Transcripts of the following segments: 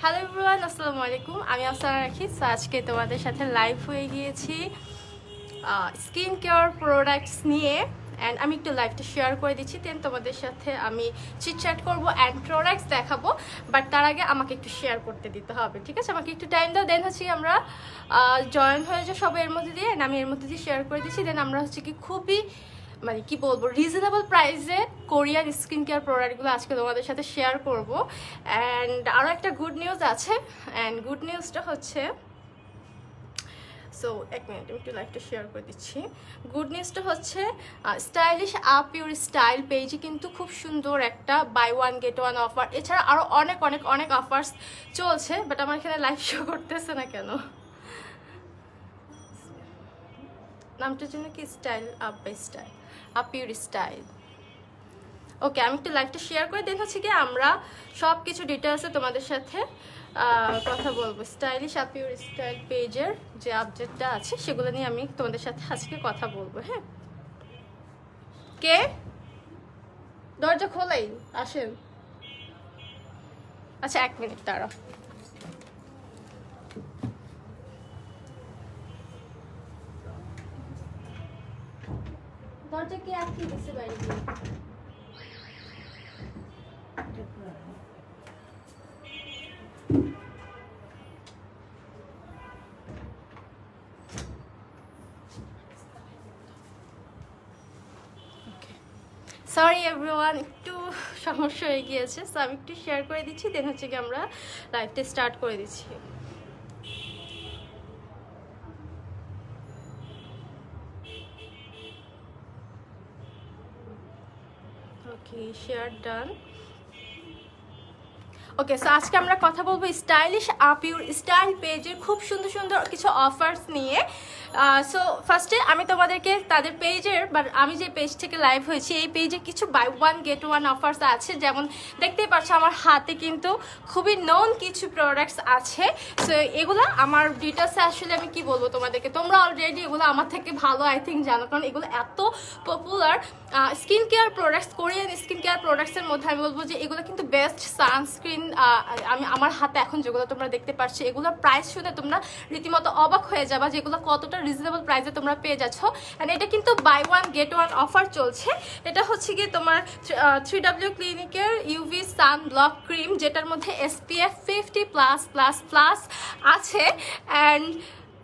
Hello everyone, আসসালামু আলাইকুম। আমি আফসানা রাখি। সো আজকে তোমাদের সাথে লাইভ হয়ে গিয়েছি স্কিন কেয়ার প্রোডাক্টস নিয়ে। অ্যান্ড আমি একটু লাইভটা শেয়ার করে দিচ্ছি, দেন তোমাদের সাথে আমি চিটচ্যাট করবো অ্যান্ড প্রোডাক্টস দেখাবো। বাট তার আগে আমাকে একটু শেয়ার করতে দিতে হবে, ঠিক আছে? আমাকে একটু টাইম দাও, দেন হচ্ছে আমরা জয়েন হয়ে যাও সবাই এর মধ্যে দিয়ে। আমি এর মধ্যে দিয়ে শেয়ার করে দিচ্ছি, দেন আমরা হচ্ছে কি খুবই মানে কি বলবো রিজনেবল প্রাইসে কোরিয়ান স্কিন কেয়ার প্রোডাক্টগুলো আজকে তোমাদের সাথে শেয়ার করব। অ্যান্ড আরও একটা গুড নিউজ আছে, অ্যান্ড গুড নিউজটা হচ্ছে সো এক মিনিট আমি একটু লাইভটা শেয়ার করে দিচ্ছি। গুড নিউজটা হচ্ছে স্টাইলিশ আপ ইউর স্টাইল পেজে কিন্তু খুব সুন্দর একটা buy one get one offer, এছাড়া আরও অনেক অনেক অনেক অফার্স চলছে। বাট আমার এখানে লাইভ শো করতেছে না কেন? নামটার জন্য কি style up by style, up your style. Okay, আমি একটু লাইভটা শেয়ার করে দেন হচ্ছে কি আমরা সব কিছু ডিটেলসে তোমাদের সাথে কথা বলবো। স্টাইলিশ আপ ইউর স্টাইল পেজের যে আপডেটটা আছে সেগুলো নিয়ে আমি তোমাদের সাথে আজকে কথা বলবো। হ্যাঁ, কে দরজা খোলাই আসেন। আচ্ছা এক মিনিট দাঁড়াও। দরজা কে আটকে দিছে বাইরে? সরি এভরিওয়ান, একটু সমস্যা হয়ে গিয়েছে। সো আমি একটু শেয়ার করে দিচ্ছি, দেন হচ্ছে কি আমরা লাইভটা স্টার্ট করে দিচ্ছি। ওকে, শেয়ার ডান। ওকে, সো আজকে আমরা কথা বলবো স্টাইলিশ আপ ইউর স্টাইল পেজের খুব সুন্দর সুন্দর কিছু অফার্স নিয়ে। সো ফার্স্টে আমি তোমাদেরকে তাদের পেজের বা আমি যে পেজ থেকে লাইভ হয়েছি এই পেজে কিছু buy one get one offers আছে। যেমন দেখতেই পাচ্ছ আমার হাতে কিন্তু খুবই নোন কিছু প্রোডাক্টস আছে। সো এগুলো আমার ডিটেলসে আসলে আমি কি বলবো তোমাদেরকে, তোমরা অলরেডি এগুলো আমার থেকে ভালো আই থিঙ্ক জানো, কারণ এগুলো এত popular skin care products. Korean skin care প্রোডাক্টসের মধ্যে আমি বলবো যে এগুলো কিন্তু বেস্ট সানস্ক্রিন। আমি আমার হাতে এখন যেগুলো তোমরা দেখতে পাচ্ছ এগুলোর প্রাইস শুনে তোমরা রীতিমতো অবাক হয়ে যাবা যে এগুলো কতটা রিজনেবল প্রাইসে তোমরা পেয়ে যাচ্ছ। অ্যান্ড এটা কিন্তু buy one get one offer চলছে। এটা হচ্ছে কি তোমার 3W ক্লিনিকের ইউভি সান ব্লক ক্রিম, যেটার মধ্যে SPF 50+++ আছে। অ্যান্ড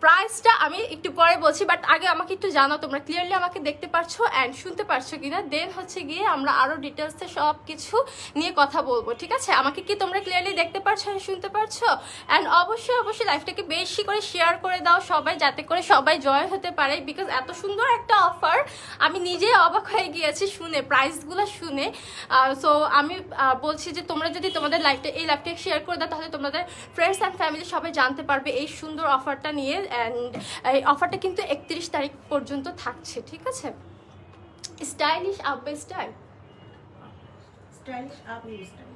প্রাইসটা আমি একটু পরে বলছি, বাট আগে আমাকে একটু জানাও তোমরা ক্লিয়ারলি আমাকে দেখতে পাচ্ছ অ্যান্ড শুনতে পারছো কিনা। দেন হচ্ছে গিয়ে আমরা আরও ডিটেলসে সব কিছু নিয়ে কথা বলবো, ঠিক আছে? আমাকে কি তোমরা ক্লিয়ারলি দেখতে পারছো অ্যান্ড শুনতে পারছো? অ্যান্ড অবশ্যই অবশ্যই লাইফটাকে বেশি করে শেয়ার করে দাও সবাই, যাতে করে সবাই জয়েন হতে পারে। বিকজ এত সুন্দর একটা অফার আমি নিজেই অবাক হয়ে গিয়েছি শুনে, প্রাইসগুলো শুনে। সো আমি বলছি যে তোমরা যদি তোমাদের এই লাইফটাকে শেয়ার করে দাও তাহলে তোমাদের ফ্রেন্ডস অ্যান্ড ফ্যামিলি সবাই জানতে পারবে এই সুন্দর অফারটা নিয়ে। অ্যান্ড এই অফারটা কিন্তু 31 তারিখ পর্যন্ত থাকছে, ঠিক আছে? Stylish up by style, stylish up your style.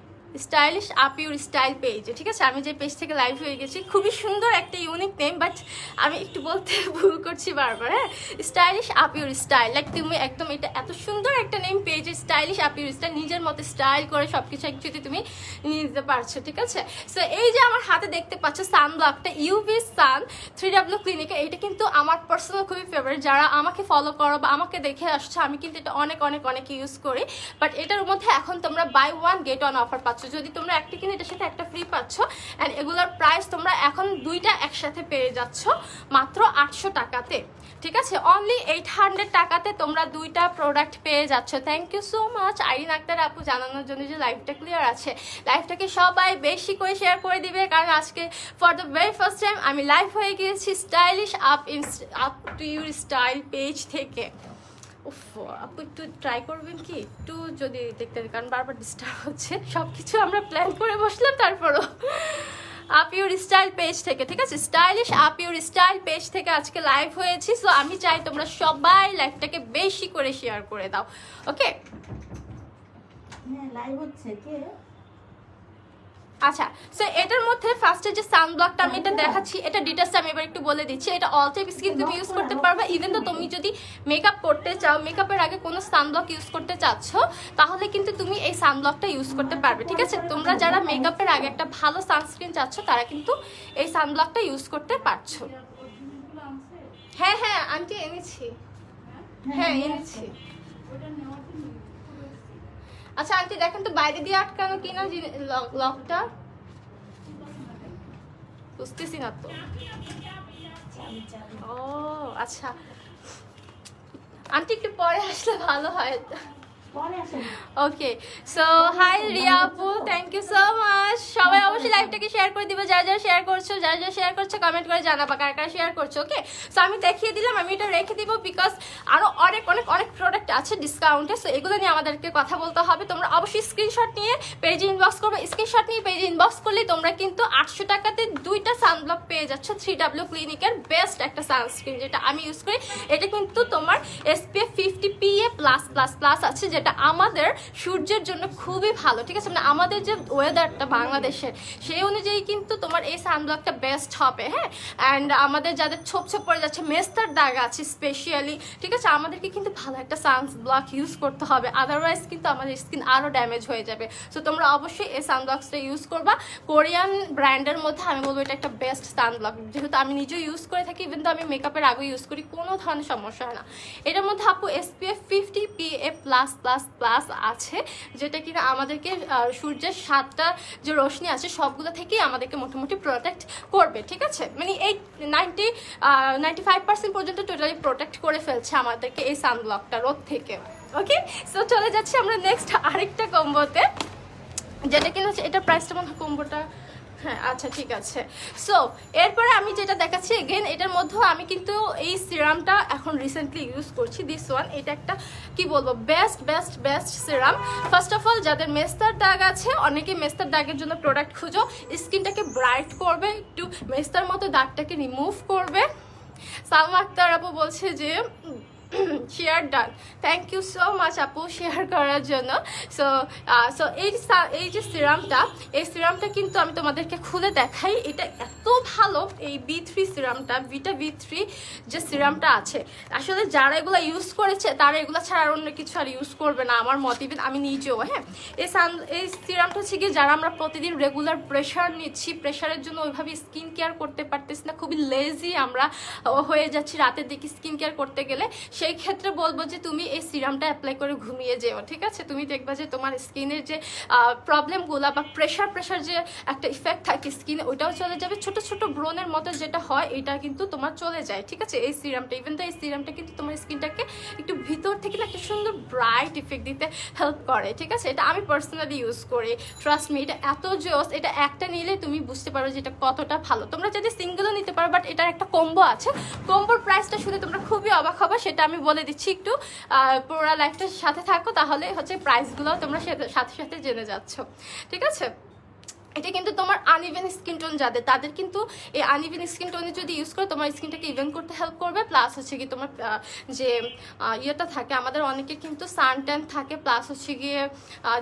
Stylish up your style পেজে, ঠিক আছে? আমি যে পেজ থেকে লাইভ হয়ে গেছি, খুবই সুন্দর একটা ইউনিক নেম, বাট আমি একটু বলতে ভুল করছি বারবার। হ্যাঁ, stylish up your style, like তুমি একদম এটা এত সুন্দর একটা নেম পেজে, স্টাইলিশ আপ ইউর স্টাইল, নিজের মতো স্টাইল করে সব কিছু অ্যাকচুয়ালি তুমি নিয়ে নিতে পারছো, ঠিক আছে? সো এই যে আমার হাতে দেখতে পাচ্ছ সানব্লকটা ইউভি সান 3W ক্লিনিকে, এটা কিন্তু আমার পার্সোনাল খুবই ফেভারিট। যারা আমাকে ফলো করো বা আমাকে দেখে আসছো, আমি কিন্তু এটা অনেক অনেক অনেক ইউজ করি। বাট এটার মধ্যে এখন তোমরা buy one get one offer পাচ্ছ। যদি তোমরা একটা কিনে এটার সাথে একটা ফ্রি পাচ্ছ। অ্যান্ড এগুলোর প্রাইস তোমরা এখন দুইটা একসাথে পেয়ে যাচ্ছ মাত্র 800 টাকাতে, ঠিক আছে? অনলি 800 টাকাতে তোমরা দুইটা প্রোডাক্ট পেয়ে যাচ্ছ। Thank you so much Irin Akter আপু জানানোর জন্য যে লাইভটা ক্লিয়ার আছে। লাইভটাকে সবাই বেশি করে শেয়ার করে দিবে, কারণ আজকে for the very first time আমি লাইভ হয়ে গিয়েছি stylish up to your style page থেকে। উফ, আপু একটু ট্রাই করবেন কি একটু যদি দেখতে, কারণ বারবার ডিস্টার্ব হচ্ছে। সব কিছু আমরা প্ল্যান করে বসলাম, তারপরও আপ ইউর স্টাইল পেজ থেকে, ঠিক আছে? Stylish up your style page থেকে আজকে লাইভ হয়েছি। সো আমি চাই তোমরা সবাই লাইভটাকে বেশি করে শেয়ার করে দাও, ওকে? হ্যাঁ, লাইভ হচ্ছে কে? আচ্ছা, সো এটার মধ্যে ফার্স্টে যে সানব্লকটা আমি এটা দেখাচ্ছি, এটা ডিটেলসটা আমি এবার একটু বলে দিচ্ছি। এটা অল টাইপ স্কিন তুমি ইউজ করতে পারবে। ইভেন তো তুমি যদি মেকআপ করতে চাও, মেকআপের আগে কোনো সানব্লক ইউজ করতে চাচ্ছ, তাহলে কিন্তু তুমি এই সানব্লকটা ইউজ করতে পারবে, ঠিক আছে? তোমরা যারা মেকআপের আগে একটা ভালো সানস্ক্রিন চাচ্ছ, তারা কিন্তু এই সানব্লকটা ইউজ করতে পারছো। হ্যাঁ হ্যাঁ আন্টি এনেছি, হ্যাঁ এনেছি। আচ্ছা আন্টি দেখেন তো বাইরে দিয়ে আটকানো কিনা লকটা, বুঝতেছি না তো। ও আচ্ছা আন্টি একটু পরে আসলে ভালো হয়। ওকে, সো হাই রিয়া আপু, থ্যাংক ইউ সো মাচ। সবাই অবশ্যই লাইভটাকে শেয়ার করে দিবে, যারা যারা শেয়ার করছো, যারা যারা শেয়ার করছো কমেন্ট করে জানাবা কারা কারা শেয়ার করছো। ওকে, সো আমি দেখিয়ে দিলাম, আমি এটা রেখে দিব বিকজ আরো অনেক অনেক অনেক প্রোডাক্ট আছে ডিসকাউন্টে। সো এগুলো নিয়ে আমাদেরকে কথা বলতে হবে। তোমরা অবশ্যই স্ক্রিনশট নিয়ে পেজে ইনবক্স করবে। স্ক্রিনশট নিয়ে পেজে ইনবক্স করলে তোমরা কিন্তু 800 টাকাতে 2টা সানব্লক পেয়ে যাচ্ছ। 3W ক্লিনিকের বেস্ট একটা সানস্ক্রিন যেটা আমি ইউজ করি। এটা কিন্তু তোমার SPF 50 PA+++ আছে, যেটা আমাদের সূর্যের জন্য খুবই ভালো, ঠিক আছে? মানে আমাদের যে ওয়েদারটা বাংলাদেশের, সেই অনুযায়ী কিন্তু তোমার এই সানব্লকটা বেস্ট হবে। হ্যাঁ, অ্যান্ড আমাদের যাদের ছোপ ছোপ পড়ে যাচ্ছে, মেস্তার দাগ আছে স্পেশালি, ঠিক আছে, আমাদেরকে কিন্তু ভালো একটা সানব্লক ইউজ করতে হবে, আদারওয়াইজ কিন্তু আমাদের স্কিন আরও ড্যামেজ হয়ে যাবে। সো তোমরা অবশ্যই এই সানব্লকসটা ইউজ করবা। কোরিয়ান ব্র্যান্ডের মধ্যে আমি বলবো এটা একটা বেস্ট সানব্লক, যেহেতু আমি নিজেও ইউজ করে থাকি, ইভেন তো আমি মেকআপের আগে ইউজ করি, কোনো ধরনের সমস্যা হয় না। এটার মধ্যে আপু SPF 50 PA+++ আছে, যেটা কিনা আমাদেরকে সূর্যের 7টা যে রশ্মি আছে সবগুলো থেকেই আমাদেরকে মোটামুটি প্রোটেক্ট করবে, ঠিক আছে? মানে এই 95% পর্যন্ত টোটালি প্রোটেক্ট করে ফেলছে আমাদেরকে এই সানব্লকটা রোদ থেকে। ওকে, সো চলে যাচ্ছি আমরা নেক্সট আরেকটা কম্বোতে, যেটা কিনা হচ্ছে এটার প্রাইসটা মনে হয় কম্বোটা, হ্যাঁ আচ্ছা ঠিক আছে। সো এরপরে আমি যেটা দেখাচ্ছি এগেন, এটার মধ্যেও আমি কিন্তু এই সিরামটা এখন রিসেন্টলি ইউজ করছি, দিস ওয়ান। এটা একটা কি বলবো, best best best serum. First of all, যাদের মেস্তার দাগ আছে, অনেকে মেস্তার দাগের জন্য প্রোডাক্ট খুঁজো, স্কিনটাকে ব্রাইট করবে, একটু মেস্তার মতো দাগটাকে রিমুভ করবে। সালমা আক্তার আপু বলছে যে share done, thank you so much আপু শেয়ার করার জন্য। সো সো এই যে সিরামটা, এই সিরামটা কিন্তু আমি তোমাদেরকে খুলে দেখাই। এটা এত ভালো, এই B3 সিরামটা, ভিটা B3 যে সিরামটা আছে, আসলে যারা এগুলো ইউজ করেছে তারা এগুলো ছাড়া আর অন্য কিছু আর ইউজ করবে না আমার মত, ইভেন আমি নিজেও। হ্যাঁ, এই সিরামটা হচ্ছে কি, যারা আমরা প্রতিদিন রেগুলার প্রেশার নিচ্ছি, প্রেশারের জন্য ওইভাবে স্কিন কেয়ার করতে পারতেছি না, খুবই লেজি আমরা হয়ে যাচ্ছি রাতের দিকে স্কিন কেয়ার করতে গেলে, সেই ক্ষেত্রে বলবো যে তুমি এই সিরামটা অ্যাপ্লাই করে ঘুমিয়ে যেও, ঠিক আছে? তুমি দেখবা যে তোমার স্কিনের যে প্রবলেমগুলো বা প্রেশার যে একটা ইফেক্ট থাকে স্কিনে, ওইটাও চলে যাবে। ছোট ছোট ব্রণের মতো যেটা হয়, এটা কিন্তু তোমার চলে যায়, ঠিক আছে? এই সিরামটা, ইভেন তো এই সিরামটা কিন্তু তোমার স্কিনটাকে একটু ভিতর থেকে না একটা সুন্দর ব্রাইট ইফেক্ট দিতে হেল্প করে, ঠিক আছে? এটা আমি পার্সোনালি ইউজ করি, ট্রাস্ট মি, এটা এত জোস। এটা একটা নিলে তুমি বুঝতে পারো যে এটা কতটা ভালো। তোমরা যদি সিঙ্গেলও নিতে পারো, বাট এটার একটা কম্বো আছে, কম্বোর প্রাইসটা শুনে তোমরা খুবই অবাক হবে, সেটা আমি বলে দিচ্ছি। একটু পুরো লাইফটার সাথে থাকো, তাহলে হচ্ছে প্রাইসগুলো তোমরা সাথে সাথে জেনে যাচ্ছ, ঠিক আছে? এটা কিন্তু তোমার আনইভেন স্কিন টোন যাদের, তাদের কিন্তু এই আনইভেন স্কিন টোনে যদি ইউজ করো, তোমার স্কিনটাকে ইভেন করতে হেল্প করবে। প্লাস হচ্ছে কি তোমার যে ইয়েটা থাকে, আমাদের অনেকে কিন্তু সানট্যান থাকে, প্লাস হচ্ছে গিয়ে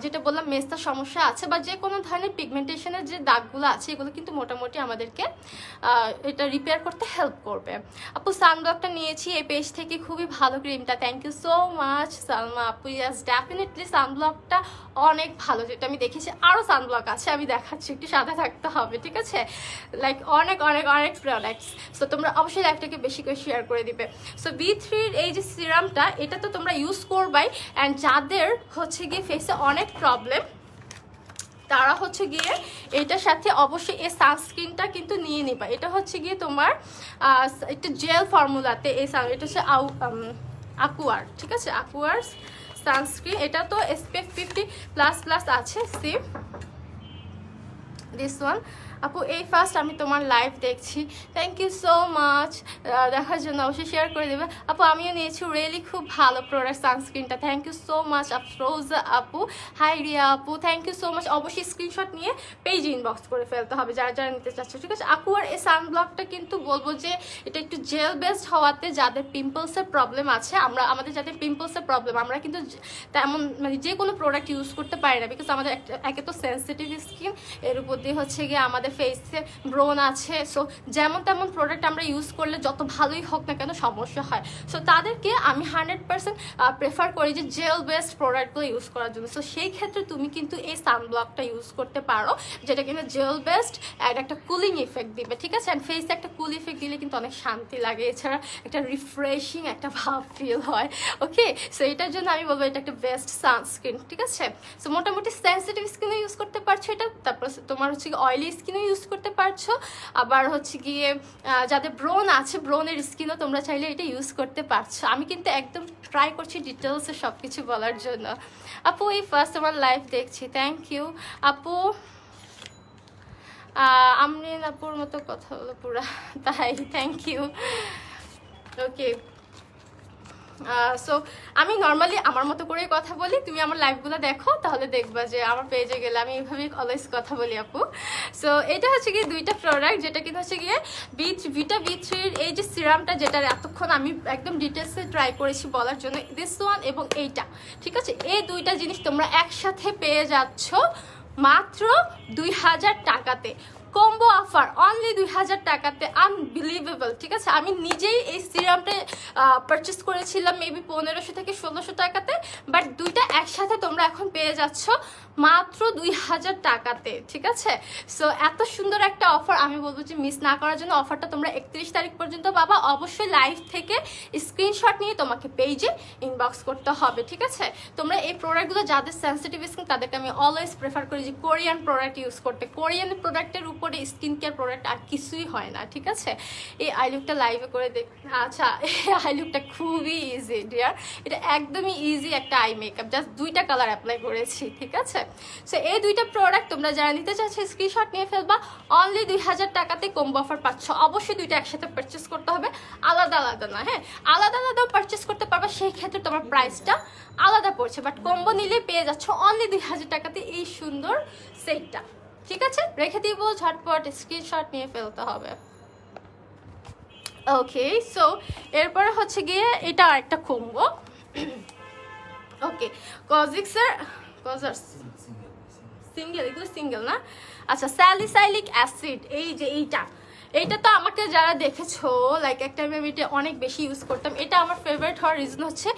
যেটা বললাম মেস্তার সমস্যা আছে, বা যে কোনো ধরনের পিগমেন্টেশনের যে দাগগুলো আছে, এগুলো কিন্তু মোটামুটি আমাদেরকে এটা রিপেয়ার করতে হেল্প করবে। আপু সানব্লকটা নিয়েছি এই পেজ থেকে, খুবই ভালো ক্রিমটা, thank you so much Salma আপু। ইয়াস, ডেফিনেটলি সানব্লকটা অনেক ভালো, যেটা আমি দেখেছি। আরও সানব্লক আছে, আমি দেখাচ্ছি, একটু সাথে থাকতে হবে, ঠিক আছে? লাইক অনেক অনেক অনেক প্রোডাক্টস। সো তোমরা অবশ্যই লাইভটাকে বেশি করে শেয়ার করে দিবে। সো B3-র এই যে সিরামটা, এটা তো তোমরা ইউজ করবাই, অ্যান্ড যাদের হচ্ছে গিয়ে ফেসে অনেক প্রবলেম, তারা হচ্ছে গিয়ে এটার সাথে অবশ্যই এই সানস্ক্রিনটা কিন্তু নিয়ে নিবা। এটা হচ্ছে গিয়ে তোমার একটা জেল ফর্মুলাতে এই এটা হচ্ছে আকুয়ার, ঠিক আছে? আকুয়ার সানস্ক্রিন, এটা তো SPF 50++ আছে, সিম দিস ওয়ান। আপু এই ফার্স্ট আমি তোমার লাইভ দেখছি, থ্যাংক ইউ সো মাচ দেখার জন্য, অবশ্যই শেয়ার করে দেবে আপু। আমিও নিয়েছি, রিয়েলি খুব ভালো প্রোডাক্ট সানস্ক্রিনটা, thank you so much Afroza আপু। হাই রিয়া আপু, থ্যাংক ইউ সো মাচ। অবশ্যই স্ক্রিনশট নিয়ে পেজে ইনবক্স করে ফেলতে হবে যারা যারা নিতে চাচ্ছ, ঠিক আছে আপু। আর এই সানব্লকটা কিন্তু বলবো যে এটা একটু জেল বেসড হওয়াতে যাদের পিম্পলসের প্রবলেম আছে, আমাদের যাদের পিম্পলসের প্রবলেম, আমরা কিন্তু তেমন মানে যে কোনো প্রোডাক্ট ইউজ করতে পারি না, বিকজ আমাদের একে তো সেন্সিটিভ স্কিন, এর উপর দিয়ে হচ্ছে গিয়ে আমাদের ফেসে ব্রোন আছে। সো যেমন তেমন প্রোডাক্ট আমরা ইউজ করলে যত ভালোই হোক না কেন সমস্যা হয়। সো তাদেরকে আমি 100% প্রেফার করি যে জেল বেসড প্রোডাক্টগুলো ইউজ করার জন্য। সো সেই ক্ষেত্রে তুমি কিন্তু এই সানব্লকটা ইউজ করতে পারো, যেটা কিন্তু জেল বেসড অ্যান্ড একটা কুলিং ইফেক্ট দিবে, ঠিক আছে। অ্যান্ড ফেসে একটা কুল ইফেক্ট দিলে কিন্তু অনেক শান্তি লাগে, এছাড়া একটা রিফ্রেশিং একটা ভাব ফিল হয়। ওকে, সো এটার জন্য আমি বলবো এটা একটা বেস্ট সানস্ক্রিন, ঠিক আছে। সো মোটামুটি সেন্সিটিভ স্কিনও ইউজ করতে পারছো এটা, তারপর তোমার হচ্ছে গিয়ে অয়েলি স্কিনও ইউজ করতে পারছো, আবার হচ্ছে গিয়ে যাদের ব্রোন আছে ব্রোনের স্কিনও তোমরা চাইলে এটা ইউজ করতে পারছো। আমি কিন্তু একদম ট্রাই করছি ডিটেলসে সব কিছু বলার জন্য। আপু এই ফার্স্ট আমার লাইভ দেখছি, থ্যাংক ইউ আপু। আমরিন আপুর মতো কথা হলো পুরা, তাই থ্যাংক ইউ। ওকে, সো আমি নর্মালি আমার মতো করেই কথা বলি, তুমি আমার লাইভগুলো দেখো তাহলে দেখবা যে আমার পেজে গেলে আমি এইভাবেই অলওয়েজ কথা বলি আপু। সো এটা হচ্ছে গিয়ে দুইটা প্রোডাক্ট, যেটা কিন্তু হচ্ছে গিয়ে ভিটা বি3 এই যে সিরামটা, যেটা এতক্ষণ আমি একদম ডিটেলসে ট্রাই করেছি বলার জন্য, দিস ওয়ান এবং এইটা, ঠিক আছে। এই দুইটা জিনিস তোমরা একসাথে পেয়ে যাচ্ছ মাত্র 2000 টাকাতে, কম্বো অফার অনলি 2000 টাকাতে, আনবিলিভেবল, ঠিক আছে। আমি নিজেই এই সিরামটা পারচেস করেছিলাম মেবি 1500 থেকে 1600 টাকাতে, বাট দুইটা একসাথে তোমরা এখন পেয়ে যাচ্ছ মাত্র 2000 টাকাতে, ঠিক আছে। সো এত সুন্দর একটা অফার, আমি বলবো যে মিস না করার জন্য অফারটা তোমরা 31 তারিখ পর্যন্ত পাবা। অবশ্যই লাইভ থেকে স্ক্রিনশট নিয়ে তোমাকে পেজে ইনবক্স করতে হবে, ঠিক আছে। তোমরা এই প্রোডাক্টগুলো যাদের সেন্সিটিভ স্কিন তাদেরকে আমি অলওয়েজ প্রেফার করি যে কোরিয়ান প্রোডাক্ট ইউজ করতে। কোরিয়ান প্রোডাক্টের উপরে স্কিন কেয়ার প্রোডাক্ট আর কিছুই হয় না, ঠিক আছে। এই আই লুকটা লাইভে করে দেখ, আচ্ছা এই আই লুকটা খুবই ইজি ডিয়ার, এটা একদমই ইজি একটা আই মেকআপ, জাস্ট দুইটা কালার অ্যাপ্লাই করেছি, ঠিক আছে। সো এই দুইটা প্রোডাক্ট তোমরা যারা নিতে চাচ্ছ স্ক্রিনশট নিয়ে ফেলবা, অনলি 2000 টাকাতে কম্বো অফার পাচ্ছ। অবশ্যই দুইটা একসাথে পারচেস করতে হবে, আলাদা আলাদা না, হ্যাঁ আলাদা আলাদাও পারচেস করতে পারবা, সেই ক্ষেত্রে তোমার প্রাইসটা আলাদা পড়ছে, বাট কম্বো নিলে পেয়ে যাচ্ছ অনলি 2000 টাকাতে এই সুন্দর সেটটা, ঠিক আছে। রেখে দিব, ঝটপট স্ক্রিনশট নিয়ে ফেলতে হবে। ওকে, সো এরপরে হচ্ছে গিয়ে এটা আরেকটা কম্বো। ওকে, কজিক্সের সিঙ্গেল, এগুলো সিঙ্গেল না, আচ্ছা স্যালিসাইলিক অ্যাসিড, এই যে এইটা তো আমাকে যারা দেখেছো লাইক একটা আমি এটা অনেক বেশি ইউজ করতাম। এটা আমার ফেভারিট হওয়ার রিজন হচ্ছে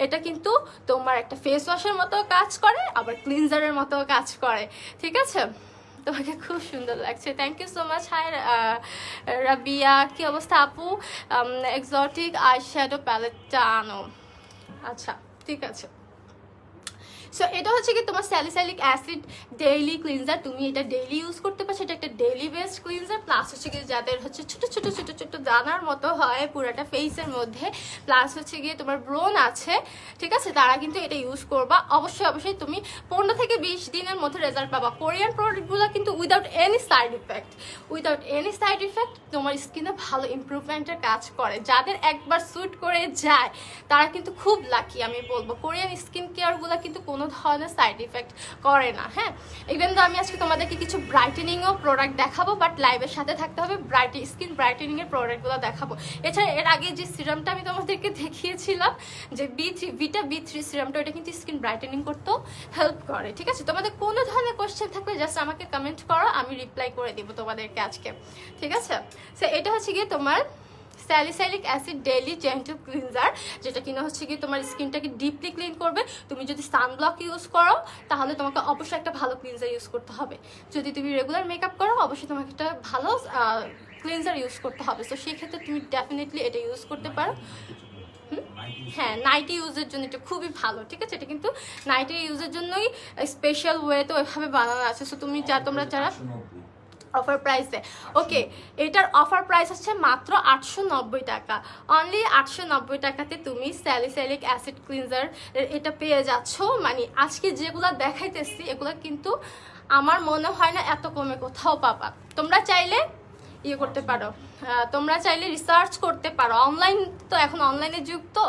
এটা কিন্তু তোমার একটা ফেস ওয়াশের মতো কাজ করে, আবার ক্লিনজারের মতো কাজ করে, ঠিক আছে। তোমাকে খুব সুন্দর লাগছে, thank you so much. Hi Rabia, কি অবস্থা আপু? এক্সোটিক আই শ্যাডো প্যালেটটা আনো, আচ্ছা ঠিক আছে। সো এটা হচ্ছে কি তোমার স্যালিসাইলিক অ্যাসিড ডেইলি ক্লিনজার, তুমি এটা ডেইলি ইউজ করতে পারছো, এটা একটা ডেইলি বেসড ক্লিনজার। প্লাস হচ্ছে কি যাদের হচ্ছে ছোট ছোট ছোট ছোট দানার মতো হয় পুরাটা ফেসের মধ্যে, প্লাস হচ্ছে গিয়ে তোমার ব্রোন আছে, ঠিক আছে, তারা কিন্তু এটা ইউজ করবা। অবশ্যই অবশ্যই তুমি 15 থেকে 20 দিনের মধ্যে রেজাল্ট পাবা। কোরিয়ান প্রোডাক্টগুলো কিন্তু উইদাউট এনি সাইড ইফেক্ট তোমার স্কিনে ভালো ইমপ্রুভমেন্টের কাজ করে। যাদের একবার স্যুট করে যায় তারা কিন্তু খুব লাকি, আমি বলবো। কোরিয়ান স্কিন কেয়ারগুলো কিন্তু কোনো ধরনের সাইড ইফেক্ট করে না, হ্যাঁ। ইভেন তো আমি আজকে তোমাদেরকে কিছু ব্রাইটেনিংও প্রোডাক্ট দেখাবো, বাট লাইভের সাথে থাকতে হবে, স্কিন ব্রাইটেনিংয়ের প্রোডাক্টগুলো দেখাবো। এছাড়া এর আগে যে সিরামটা আমি তোমাদেরকে দেখিয়েছিলাম যে ভিটা বি3 সিরামটা, ওটা কিন্তু স্কিন ব্রাইটেনিং করতেও হেল্প করে, ঠিক আছে। তোমাদের কোনো ধরনের কোয়েশ্চেন থাকলে জাস্ট আমাকে কমেন্ট করো, আমি রিপ্লাই করে দিব তোমাদেরকে আজকে, ঠিক আছে। সো এটা হচ্ছে গিয়ে তোমার salicylic acid daily gentle cleanser, যেটা কিনা হচ্ছে কি তোমার স্কিনটাকে ডিপলি ক্লিন করবে। তুমি যদি সানব্লক ইউজ করো তাহলে তোমাকে অবশ্যই একটা ভালো ক্লিনজার ইউজ করতে হবে। যদি তুমি রেগুলার মেকআপ করো অবশ্যই তোমাকে একটা ভালো ক্লিনজার ইউজ করতে হবে। তো সেই ক্ষেত্রে তুমি ডেফিনেটলি এটা ইউজ করতে পারো। হ্যাঁ, নাইটি ইউজের জন্য এটা খুবই ভালো, ঠিক আছে। এটা কিন্তু নাইটি ইউজের জন্যই স্পেশাল ওয়েতে ওইভাবে বানানো আছে। সো তোমরা যারা অফার প্রাইসে, ওকে, এটার অফার প্রাইস হচ্ছে মাত্র 890 টাকা। অনলি 890 টাকাতে তুমি স্যালিসাইলিক অ্যাসিড ক্লিনজার এটা পেয়ে যাচ্ছ। মানে আজকে যেগুলো দেখাইতেছি এগুলো কিন্তু আমার মনে হয় না এত কমে কোথাও পাবা। তোমরা চাইলে ইয়ে করতে পারো, তোমরা চাইলে রিসার্চ করতে পারো, অনলাইন তো এখন অনলাইনের যুগ তো,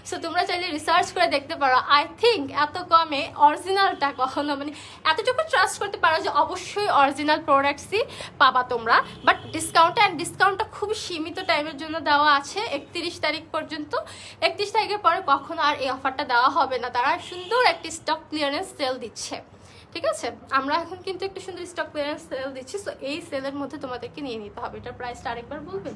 সো তোমরা চাইলে রিসার্চ করে দেখতে পারো। আই থিঙ্ক এত কমে অরিজিনালটা কখনো মানে এতটুকু ট্রাস্ট করতে পারো যে অবশ্যই অরিজিনাল প্রোডাক্টসই পাবা তোমরা। বাট ডিসকাউন্টটা খুবই সীমিত টাইমের জন্য দেওয়া আছে, 31 তারিখ পর্যন্ত। 31 তারিখের পরে কখনো আর এই অফারটা দেওয়া হবে না। তারা সুন্দর একটি স্টক ক্লিয়ারেন্স সেল দিচ্ছে, ঠিক আছে? আমরা এখন কিন্তু একটু সুন্দর স্টক ক্লিয়ারেন্স সেল দিচ্ছি, সো এই সেলের মধ্যে তোমাদেরকে নিয়ে নিতে হবে। এটার প্রাইসটা আরেকবার বলবেন?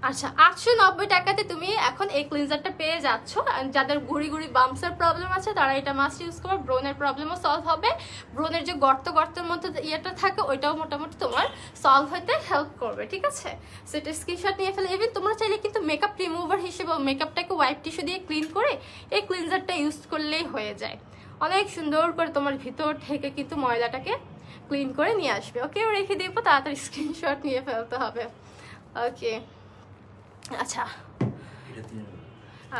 আচ্ছা, 890 টাকাতে তুমি এখন এই ক্লিনজারটা পেয়ে যাচ্ছ। যাদের গুড়ি গুড়ি বাম্পসের প্রবলেম আছে তারা এটা মাস্ট ইউজ করো। ব্রনের প্রবলেমও সলভ হবে, ব্রনের যে গর্তের মধ্যে ইয়েটা থাকে ওইটাও মোটামুটি তোমার সলভ হতে হেল্প করবে, ঠিক আছে? সেটা স্ক্রিনশট নিয়ে ফেলে। ইভেন তোমরা চাইলে কিন্তু মেকআপ রিমুভার হিসেবে মেকআপটাকে ওয়াইপ টিস্যু দিয়ে ক্লিন করে এই ক্লিনজারটা ইউজ করলেই হয়ে যায়। অনেক সুন্দর করে তোমার ভিতর থেকে কিন্তু ময়লাটাকে ক্লিন করে নিয়ে আসবে। ওকে, রেখে দেবো, তাড়াতাড়ি স্ক্রিনশট নিয়ে ফেলতে হবে। ওকে, আচ্ছা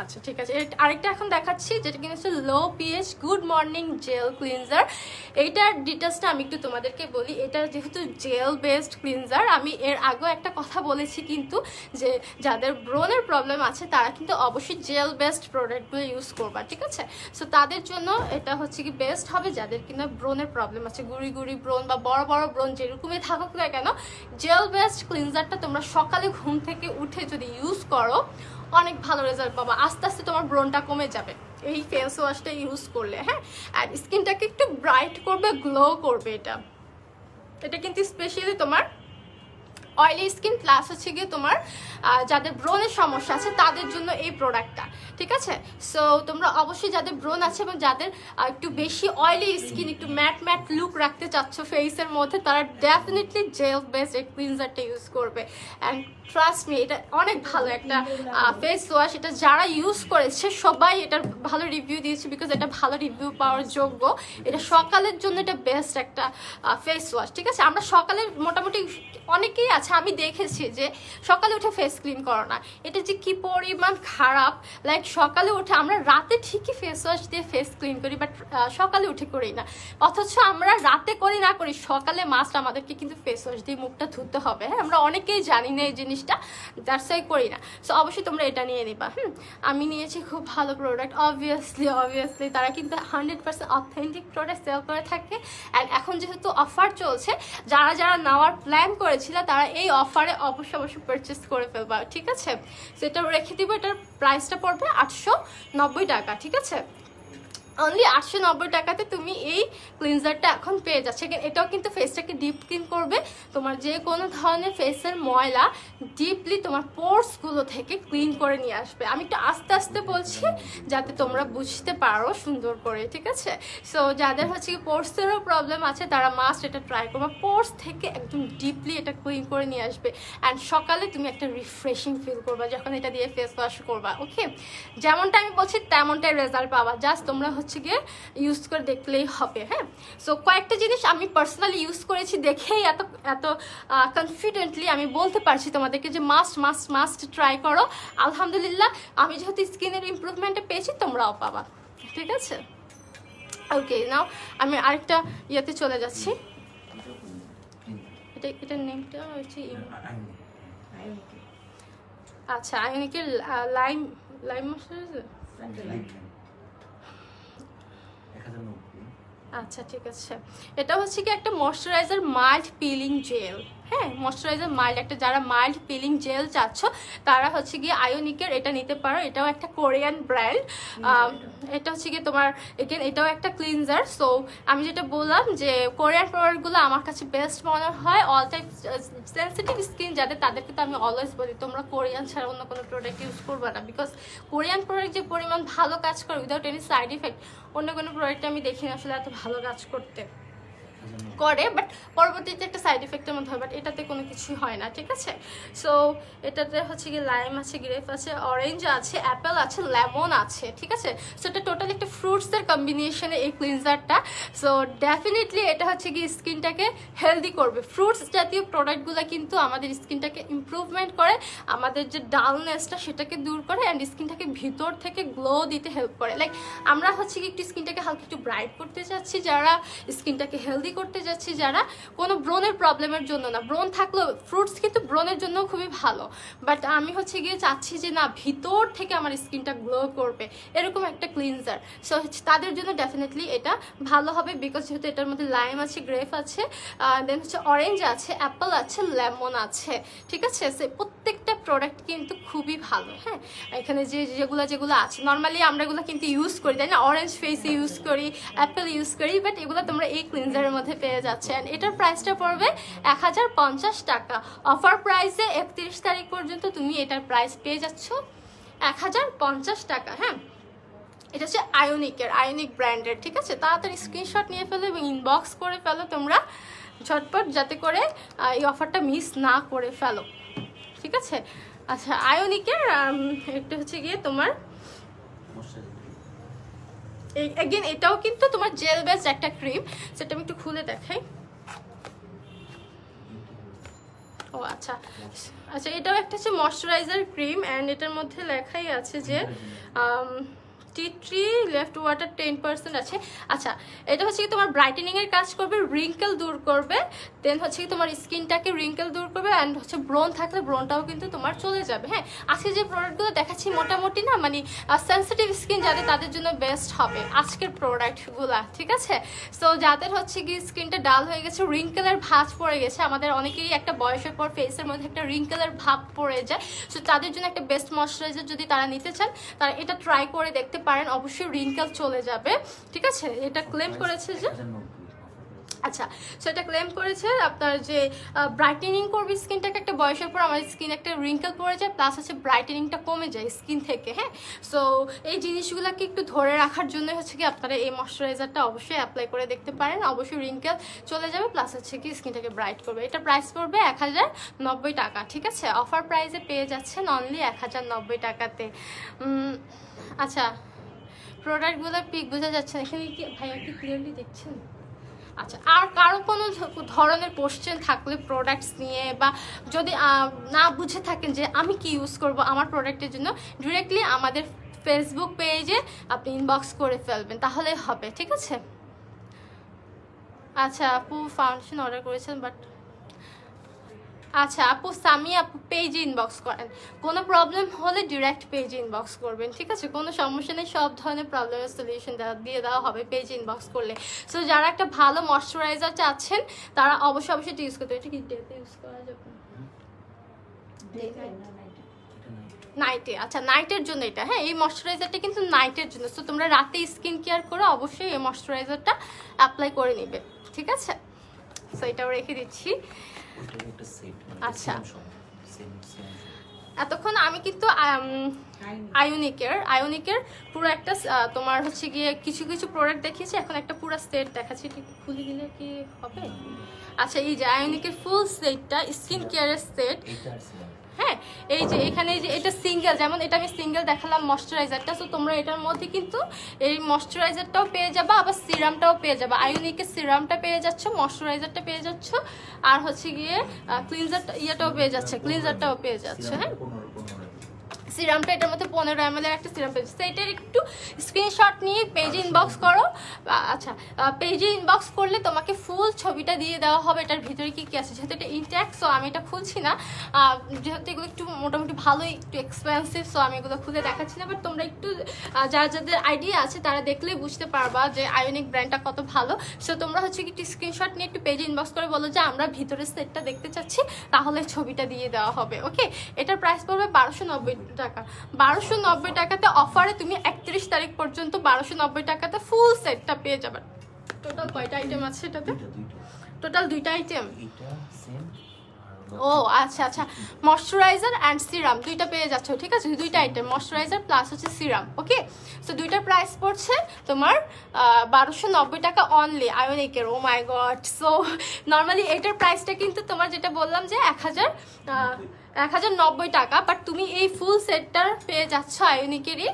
আচ্ছা ঠিক আছে। আরেকটা এখন দেখাচ্ছি যেটা কিনা হচ্ছে low pH good morning gel cleanser. এইটার ডিটেলসটা আমি একটু তোমাদেরকে বলি। এটা যেহেতু জেল বেসড ক্লিনজার, আমি এর আগেও একটা কথা বলেছি কিন্তু যে যাদের ব্রনের প্রবলেম আছে তারা কিন্তু অবশ্যই জেল বেসড প্রোডাক্টগুলো ইউজ করবা, ঠিক আছে? সো তাদের জন্য এটা হচ্ছে কি বেস্ট হবে যাদের কিনা ব্রনের প্রবলেম আছে, গুড়ি গুড়ি ব্রন বা বড় বড় ব্রন যেরকমই থাকুক না কেন, জেল বেসড ক্লিনজারটা তোমরা সকালে ঘুম থেকে উঠে যদি ইউজ করো অনেক ভালো রেজাল্ট পাবা। আস্তে আস্তে তোমার ব্রনটা কমে যাবে এই ফেস ওয়াশটা ইউজ করলে, হ্যাঁ। আর স্কিনটাকে একটু ব্রাইট করবে, গ্লো করবে। এটা কিন্তু স্পেশালি তোমার অয়েলি স্কিন প্লাস হচ্ছে গিয়ে তোমার যাদের ব্রনের সমস্যা আছে তাদের জন্য এই প্রোডাক্টটা, ঠিক আছে? সো তোমরা অবশ্যই যাদের ব্রন আছে এবং যাদের একটু বেশি অয়েলি স্কিন, একটু ম্যাট লুক রাখতে চাচ্ছ ফেসের মধ্যে, তারা ডেফিনেটলি জেল বেসড এই ক্লিনজারটা ইউজ করবে। অ্যান্ড ট্রাস্ট মি, এটা অনেক ভালো একটা ফেস ওয়াশ। এটা যারা ইউজ করেছে সবাই এটার ভালো রিভিউ দিয়েছে, বিকজ এটা ভালো রিভিউ পাওয়ার যোগ্য। এটা সকালের জন্য এটা বেস্ট একটা ফেস ওয়াশ, ঠিক আছে? আমরা সকালে মোটামুটি অনেকেই আছে আমি দেখেছি যে সকালে উঠে ফেস ক্লিন করো না, এটা যে কি পরিমাণ খারাপ। লাইক সকালে উঠে আমরা রাতে ঠিকই ফেস ওয়াশ দিয়ে ফেস ক্লিন করি, বাট সকালে উঠে করি না। অথচ আমরা রাতে করি না করি, সকালে মাস্ট আমাদেরকে কিন্তু ফেস ওয়াশ দিয়ে মুখটা ধুতে হবে, হ্যাঁ। আমরা অনেকেই জানি না এই জিনিসটা, দ্যাটস ওয়াই করি না। সো অবশ্যই তোমরা এটা নিয়ে নিবা। আমি নিয়েছি খুব ভালো প্রোডাক্ট, অবভিয়াসলি তারা কিন্তু 100% অথেন্টিক প্রোডাক্ট সেল করে থাকে। অ্যান্ড এখন যেহেতু অফার চলছে, যারা নেওয়ার প্ল্যান করেছিল তারা এই অফারে অবশ্যই পারচেস করে ফেলবা, ঠিক আছে? সেটা রেখে দিব। এটার প্রাইসটা পড়বে 890 টাকা, ঠিক আছে? অনলি 890 টাকাতে তুমি এই ক্লিনজারটা এখন পেয়ে যাচ্ছে। এটাও কিন্তু ফেসটাকে ডিপ ক্লিন করবে, তোমার যে কোনো ধরনের ফেসের ময়লা ডিপলি তোমার পোর্সগুলো থেকে ক্লিন করে নিয়ে আসবে। আমি একটু আস্তে আস্তে বলছি যাতে তোমরা বুঝতে পারো সুন্দর করে, ঠিক আছে? সো যাদের হচ্ছে কি পোর্সেরও প্রবলেম আছে তারা মাস্ট এটা ট্রাই করবে। পোর্স থেকে একদম ডিপলি এটা ক্লিন করে নিয়ে আসবে। অ্যান্ড সকালে তুমি একটা রিফ্রেশিং ফিল করবা যখন এটা দিয়ে ফেস ওয়াশ করবা, ওকে? যেমনটা আমি বলছি তেমনটাই রেজাল্ট পাবা, জাস্ট তোমরা হচ্ছে গিয়ে ইউজ করে দেখলেই হবে, হ্যাঁ। সো কয়েকটা জিনিস আমি পার্সোনালি ইউজ করেছি দেখেই এত কনফিডেন্টলি আমি বলতে পারছি তোমাদেরকে যে মাস্ট ট্রাই করো। আলহামদুলিল্লাহ আমি যেহেতু স্কিনের ইমপ্রুভমেন্টটা পেয়েছি তোমরাও পাবা, ঠিক আছে? ওকে, নাও আমি আরেকটা ইয়েতে চলে যাচ্ছি। এটার নেমটা হচ্ছে আচ্ছা আইনিকের লাইম ময়শ্চারাইজার। আচ্ছা ঠিক আছে, এটা হচ্ছে কি একটা ময়শ্চারাইজার মাইল্ড পিলিং জেল, হ্যাঁ। ময়শ্চারাইজার মাইল্ড একটা, যারা মাইল্ড পিলিং জেল চাচ্ছ তারা হচ্ছে গিয়ে আয়োনিকের এটা নিতে পারো। এটাও একটা কোরিয়ান ব্র্যান্ড। এটা হচ্ছে গিয়ে তোমার এগেন এটাও একটা ক্লিনজার। সো আমি যেটা বললাম যে কোরিয়ান প্রোডাক্টগুলো আমার কাছে বেস্ট মনে হয়। অল টাইপ সেন্সিটিভ স্কিন যাদের, তাদেরকে তো আমি অলওয়েজ বলি তোমরা কোরিয়ান ছাড়া অন্য কোনো প্রোডাক্ট ইউজ করবে না, বিকজ কোরিয়ান প্রোডাক্ট যে পরিমাণ ভালো কাজ করে উইদাউট এনি সাইড ইফেক্ট, অন্য কোনো প্রোডাক্টে আমি দেখি না আসলে এত ভালো কাজ করতে। করে, বাট পরবর্তীতে একটা সাইড এফেক্টের মধ্যে হয়, বাট এটাতে কোনো কিছুই হয় না, ঠিক আছে। সো এটাতে হচ্ছে কি লাইম আছে, গ্রেপ আছে, অরেঞ্জ আছে, অ্যাপেল আছে, লেমন আছে, ঠিক আছে। সো এটা টোটাল একটা ফ্রুটসের কম্বিনেশনে এই ক্লিনজারটা। সো ডেফিনেটলি এটা হচ্ছে কি স্কিনটাকে হেলদি করবে। ফ্রুটস জাতীয় প্রোডাক্টগুলো কিন্তু আমাদের স্কিনটাকে ইমপ্রুভমেন্ট করে, আমাদের যে ডালনেসটা সেটাকে দূর করে, অ্যান্ড স্কিনটাকে ভিতর থেকে গ্লো দিতে হেল্প করে। লাইক আমরা হচ্ছে কি একটু স্কিনটাকে হালকা একটু ব্রাইট করতে চাচ্ছি, যারা স্কিনটাকে হেলদি করতে যাচ্ছি, যারা কোনো ব্রণের প্রবলেমের জন্য না, ব্রণ থাকলেও ফ্রুটস কিন্তু ব্রণের জন্য খুবই ভালো, বাট আমি হচ্ছে গিয়ে চাচ্ছি যে না, ভিতর থেকে আমার স্কিনটা গ্লো করবে এরকম একটা ক্লিনজার। সো তাদের জন্য ডেফিনেটলি এটা ভালো হবে, বিকজ যেহেতু এটার মধ্যে লাইম আছে, গ্রেপ আছে, দেন হচ্ছে অরেঞ্জ আছে, অ্যাপেল আছে, লেমন আছে, ঠিক আছে। সে প্রত্যেকটা প্রোডাক্ট কিন্তু খুবই ভালো। হ্যাঁ, এখানে যেগুলো আছে নর্মালি আমরা এগুলো কিন্তু ইউজ করি, তাই না, অরেঞ্জ ফেস ইউজ করি, অ্যাপেল ইউজ করি, বাট এগুলো তোমরা এই ক্লিনজারের মধ্যে পেয়ে যাচ্ছে। অ্যান্ড এটার প্রাইসটা পড়বে 1050 টাকা। অফার প্রাইসে 31 তারিখ পর্যন্ত তুমি এটার প্রাইস পেয়ে যাচ্ছ 1050 টাকা। হ্যাঁ, এটা হচ্ছে আয়োনিক ব্র্যান্ডের, ঠিক আছে। তাড়াতাড়ি স্ক্রিনশট নিয়ে ফেলো এবং ইনবক্স করে ফেলো তোমরা ঝটপট, যাতে করে এই অফারটা মিস না করে ফেলো, ঠিক আছে। আচ্ছা, আয়োনিকের একটা হচ্ছে গিয়ে তোমার এগেন এটাও কিন্তু তোমার জেল বেসড একটা ক্রিম, সেটা আমি একটু খুলে দেখাই। ও আচ্ছা আচ্ছা, এটাও একটা হচ্ছে ময়শ্চারাইজার ক্রিম, অ্যান্ড এটার মধ্যে লেখাই আছে যে টি ট্রি লেফট ওয়াটার 10% আছে। আচ্ছা, এটা হচ্ছে কি তোমার ব্রাইটেনিং এর কাজ করবে, রিঙ্কেল দূর করবে, দেন হচ্ছে কি তোমার স্কিনটাকে রিঙ্কেল দূর করবে, অ্যান্ড হচ্ছে ব্রণ থাকলে ব্রণটাও কিন্তু তোমার চলে যাবে। হ্যাঁ, আজকে যে প্রোডাক্টগুলো দেখাচ্ছি মোটামুটি না, মানে সেন্সিটিভ স্কিন যাদের, তাদের জন্য বেস্ট হবে আজকের প্রোডাক্টগুলা, ঠিক আছে। সো যাদের হচ্ছে কি স্কিনটা ডাল হয়ে গেছে, রিঙ্কেলের ভাঁজ পড়ে গেছে, আমাদের অনেকেরই একটা বয়সের পর ফেসের মধ্যে একটা রিঙ্কেলের ভাব পড়ে যায়, সো তাদের জন্য একটা বেস্ট ময়শ্চারাইজার যদি তারা নিতে চান, তারা এটা ট্রাই করে দেখতে পারেন, অবশ্যই রিঙ্কেল চলে যাবে, ঠিক আছে। এটা ক্লেম করেছে যে আচ্ছা, সো এটা ক্লেম করেছে আপনার যে ব্রাইটেনিং করবে স্কিনটাকে, একটা বয়সের পর আমাদের স্কিন একটা রিঙ্কেল পড়ে যায়, প্লাস হচ্ছে ব্রাইটেনিংটা কমে যায় স্কিন থেকে। হ্যাঁ, সো এই জিনিসগুলোকে একটু ধরে রাখার জন্য হচ্ছে কি আপনারা এই ময়শ্চারাইজারটা অবশ্যই অ্যাপ্লাই করে দেখতে পারেন, অবশ্যই রিঙ্কেল চলে যাবে, প্লাস হচ্ছে কি স্কিনটাকে ব্রাইট করবে। এটা প্রাইস পড়বে 1090 টাকা, ঠিক আছে। অফার প্রাইসে পেয়ে যাচ্ছেন অনলি 1090 টাকাতে। আচ্ছা, প্রোডাক্টগুলোর পিক বোঝা যাচ্ছে না, এখানে কি ভাইয়া কি ক্লিয়ারলি দেখছেন? আচ্ছা, আর কারো কোনো ধরনের কোশ্চেন থাকলে প্রোডাক্টস নিয়ে, বা যদি না বুঝে থাকেন যে আমি কি ইউজ করব আমার প্রোডাক্টের জন্য, ডিরেক্টলি আমাদের ফেসবুক পেজে আপনি ইনবক্স করে ফেলবেন, তাহলে হবে, ঠিক আছে। আচ্ছা আপু, ফাউন্ডেশন অর্ডার করেছেন, বাট আচ্ছা আপু, সামি আপু পেজে ইনবক্স করেন, কোনো প্রবলেম হলে ডিরেক্ট পেজে ইনবক্স করবেন, ঠিক আছে। কোনো সমস্যা নেই, সব ধরনের প্রবলেমের সলিউশন দিয়ে দেওয়া হবে পেজে ইনবক্স করলে। সো যারা একটা ভালো ময়শ্চারাইজার চাচ্ছেন, তারা অবশ্যই এটা ইউজ করতে। এটা কি ডেতে ইউজ করা যাবে? নাইটে, আচ্ছা নাইটের জন্য এটা। হ্যাঁ, এই ময়শ্চারাইজারটা কিন্তু নাইটের জন্য, সো তোমরা রাতে স্কিন কেয়ার করে অবশ্যই এই ময়শ্চারাইজারটা অ্যাপ্লাই করে নিবে, ঠিক আছে। সো এটাও রেখে দিচ্ছি। আচ্ছা, এতক্ষণ আমি কিন্তু আয়োনিকের পুরো একটা তোমার হচ্ছে গিয়ে কিছু কিছু প্রোডাক্ট দেখিয়েছি, এখন একটা পুরো সেট দেখাচ্ছি, ঠিক খুলে দিলে কি হবে? আচ্ছা, এই যে আয়োনিকের ফুল সেটটা, স্কিন কেয়ারের সেট। হ্যাঁ, এই যে এখানে যে এটা সিঙ্গেল, যেমন এটা আমি সিঙ্গেল দেখালাম ময়শ্চারাইজারটা, সো তোমরা এটার মধ্যে কিন্তু এই ময়শ্চারাইজারটাও পেয়ে যাবা, আবার সিরামটাও পেয়ে যাবা। আয়োনিকের সিরামটা পেয়ে যাচ্ছ, ময়শ্চারাইজারটা পেয়ে যাচ্ছ, আর হচ্ছে গিয়ে ক্লিনজারটা ইয়েটাও পেয়ে যাচ্ছে, ক্লিনজারটাও পেয়ে যাচ্ছে। হ্যাঁ, সিরামটা এটার মধ্যে 15 ml একটা সিরাম পেয়েছে, সেটার একটু স্ক্রিনশট নিয়ে পেজে ইনবক্স করো। আচ্ছা, পেজে ইনবক্স করলে তোমাকে ফুল ছবিটা দিয়ে দেওয়া হবে এটার ভিতরে কি কি আছে, যেহেতু এটা ইনট্যাক্ট, সো আমি এটা খুলছি না, যেহেতু এগুলো একটু মোটামুটি ভালোই একটু এক্সপেন্সিভ, সো আমি এগুলো খুলে দেখাচ্ছি না, বাট তোমরা একটু যাদের আইডিয়া আছে তারা দেখলেই বুঝতে পারবা যে আয়োনিক ব্র্যান্ডটা কত ভালো। সো তোমরা হচ্ছে একটু স্ক্রিনশট নিয়ে একটু পেজে ইনবক্স করে বলো যে আমরা ভিতরের সেটটা দেখতে চাচ্ছি, তাহলে ছবিটা দিয়ে দেওয়া হবে। ওকে, এটার প্রাইস পড়বে 1290 টাকা। 1290 টাকাতে অফারে তুমি 31 তারিখ পর্যন্ত 1290 টাকাতে ফুল সেটটা পেয়ে যাবে। টোটাল কয়টা আইটেম আছে এটাতে? টোটাল 2টা আইটেম। ও আচ্ছা আচ্ছা, ময়শ্চারাইজার অ্যান্ড সিরাম দুইটা পেয়ে যাচ্ছ, ঠিক আছে, দুইটা আইটেম, ময়শ্চারাইজার প্লাস হচ্ছে সিরাম। ওকে, সো দুইটার প্রাইস পড়ছে তোমার 1290 টাকা অনলি আয়োনিকের। ও মাই গড, সো নর্মালি এটার প্রাইসটা কিন্তু তোমার যেটা বললাম যে 1090 টাকা, বাট তুমি এই ফুল সেটটার পেয়ে যাচ্ছ আয়োনিকেরই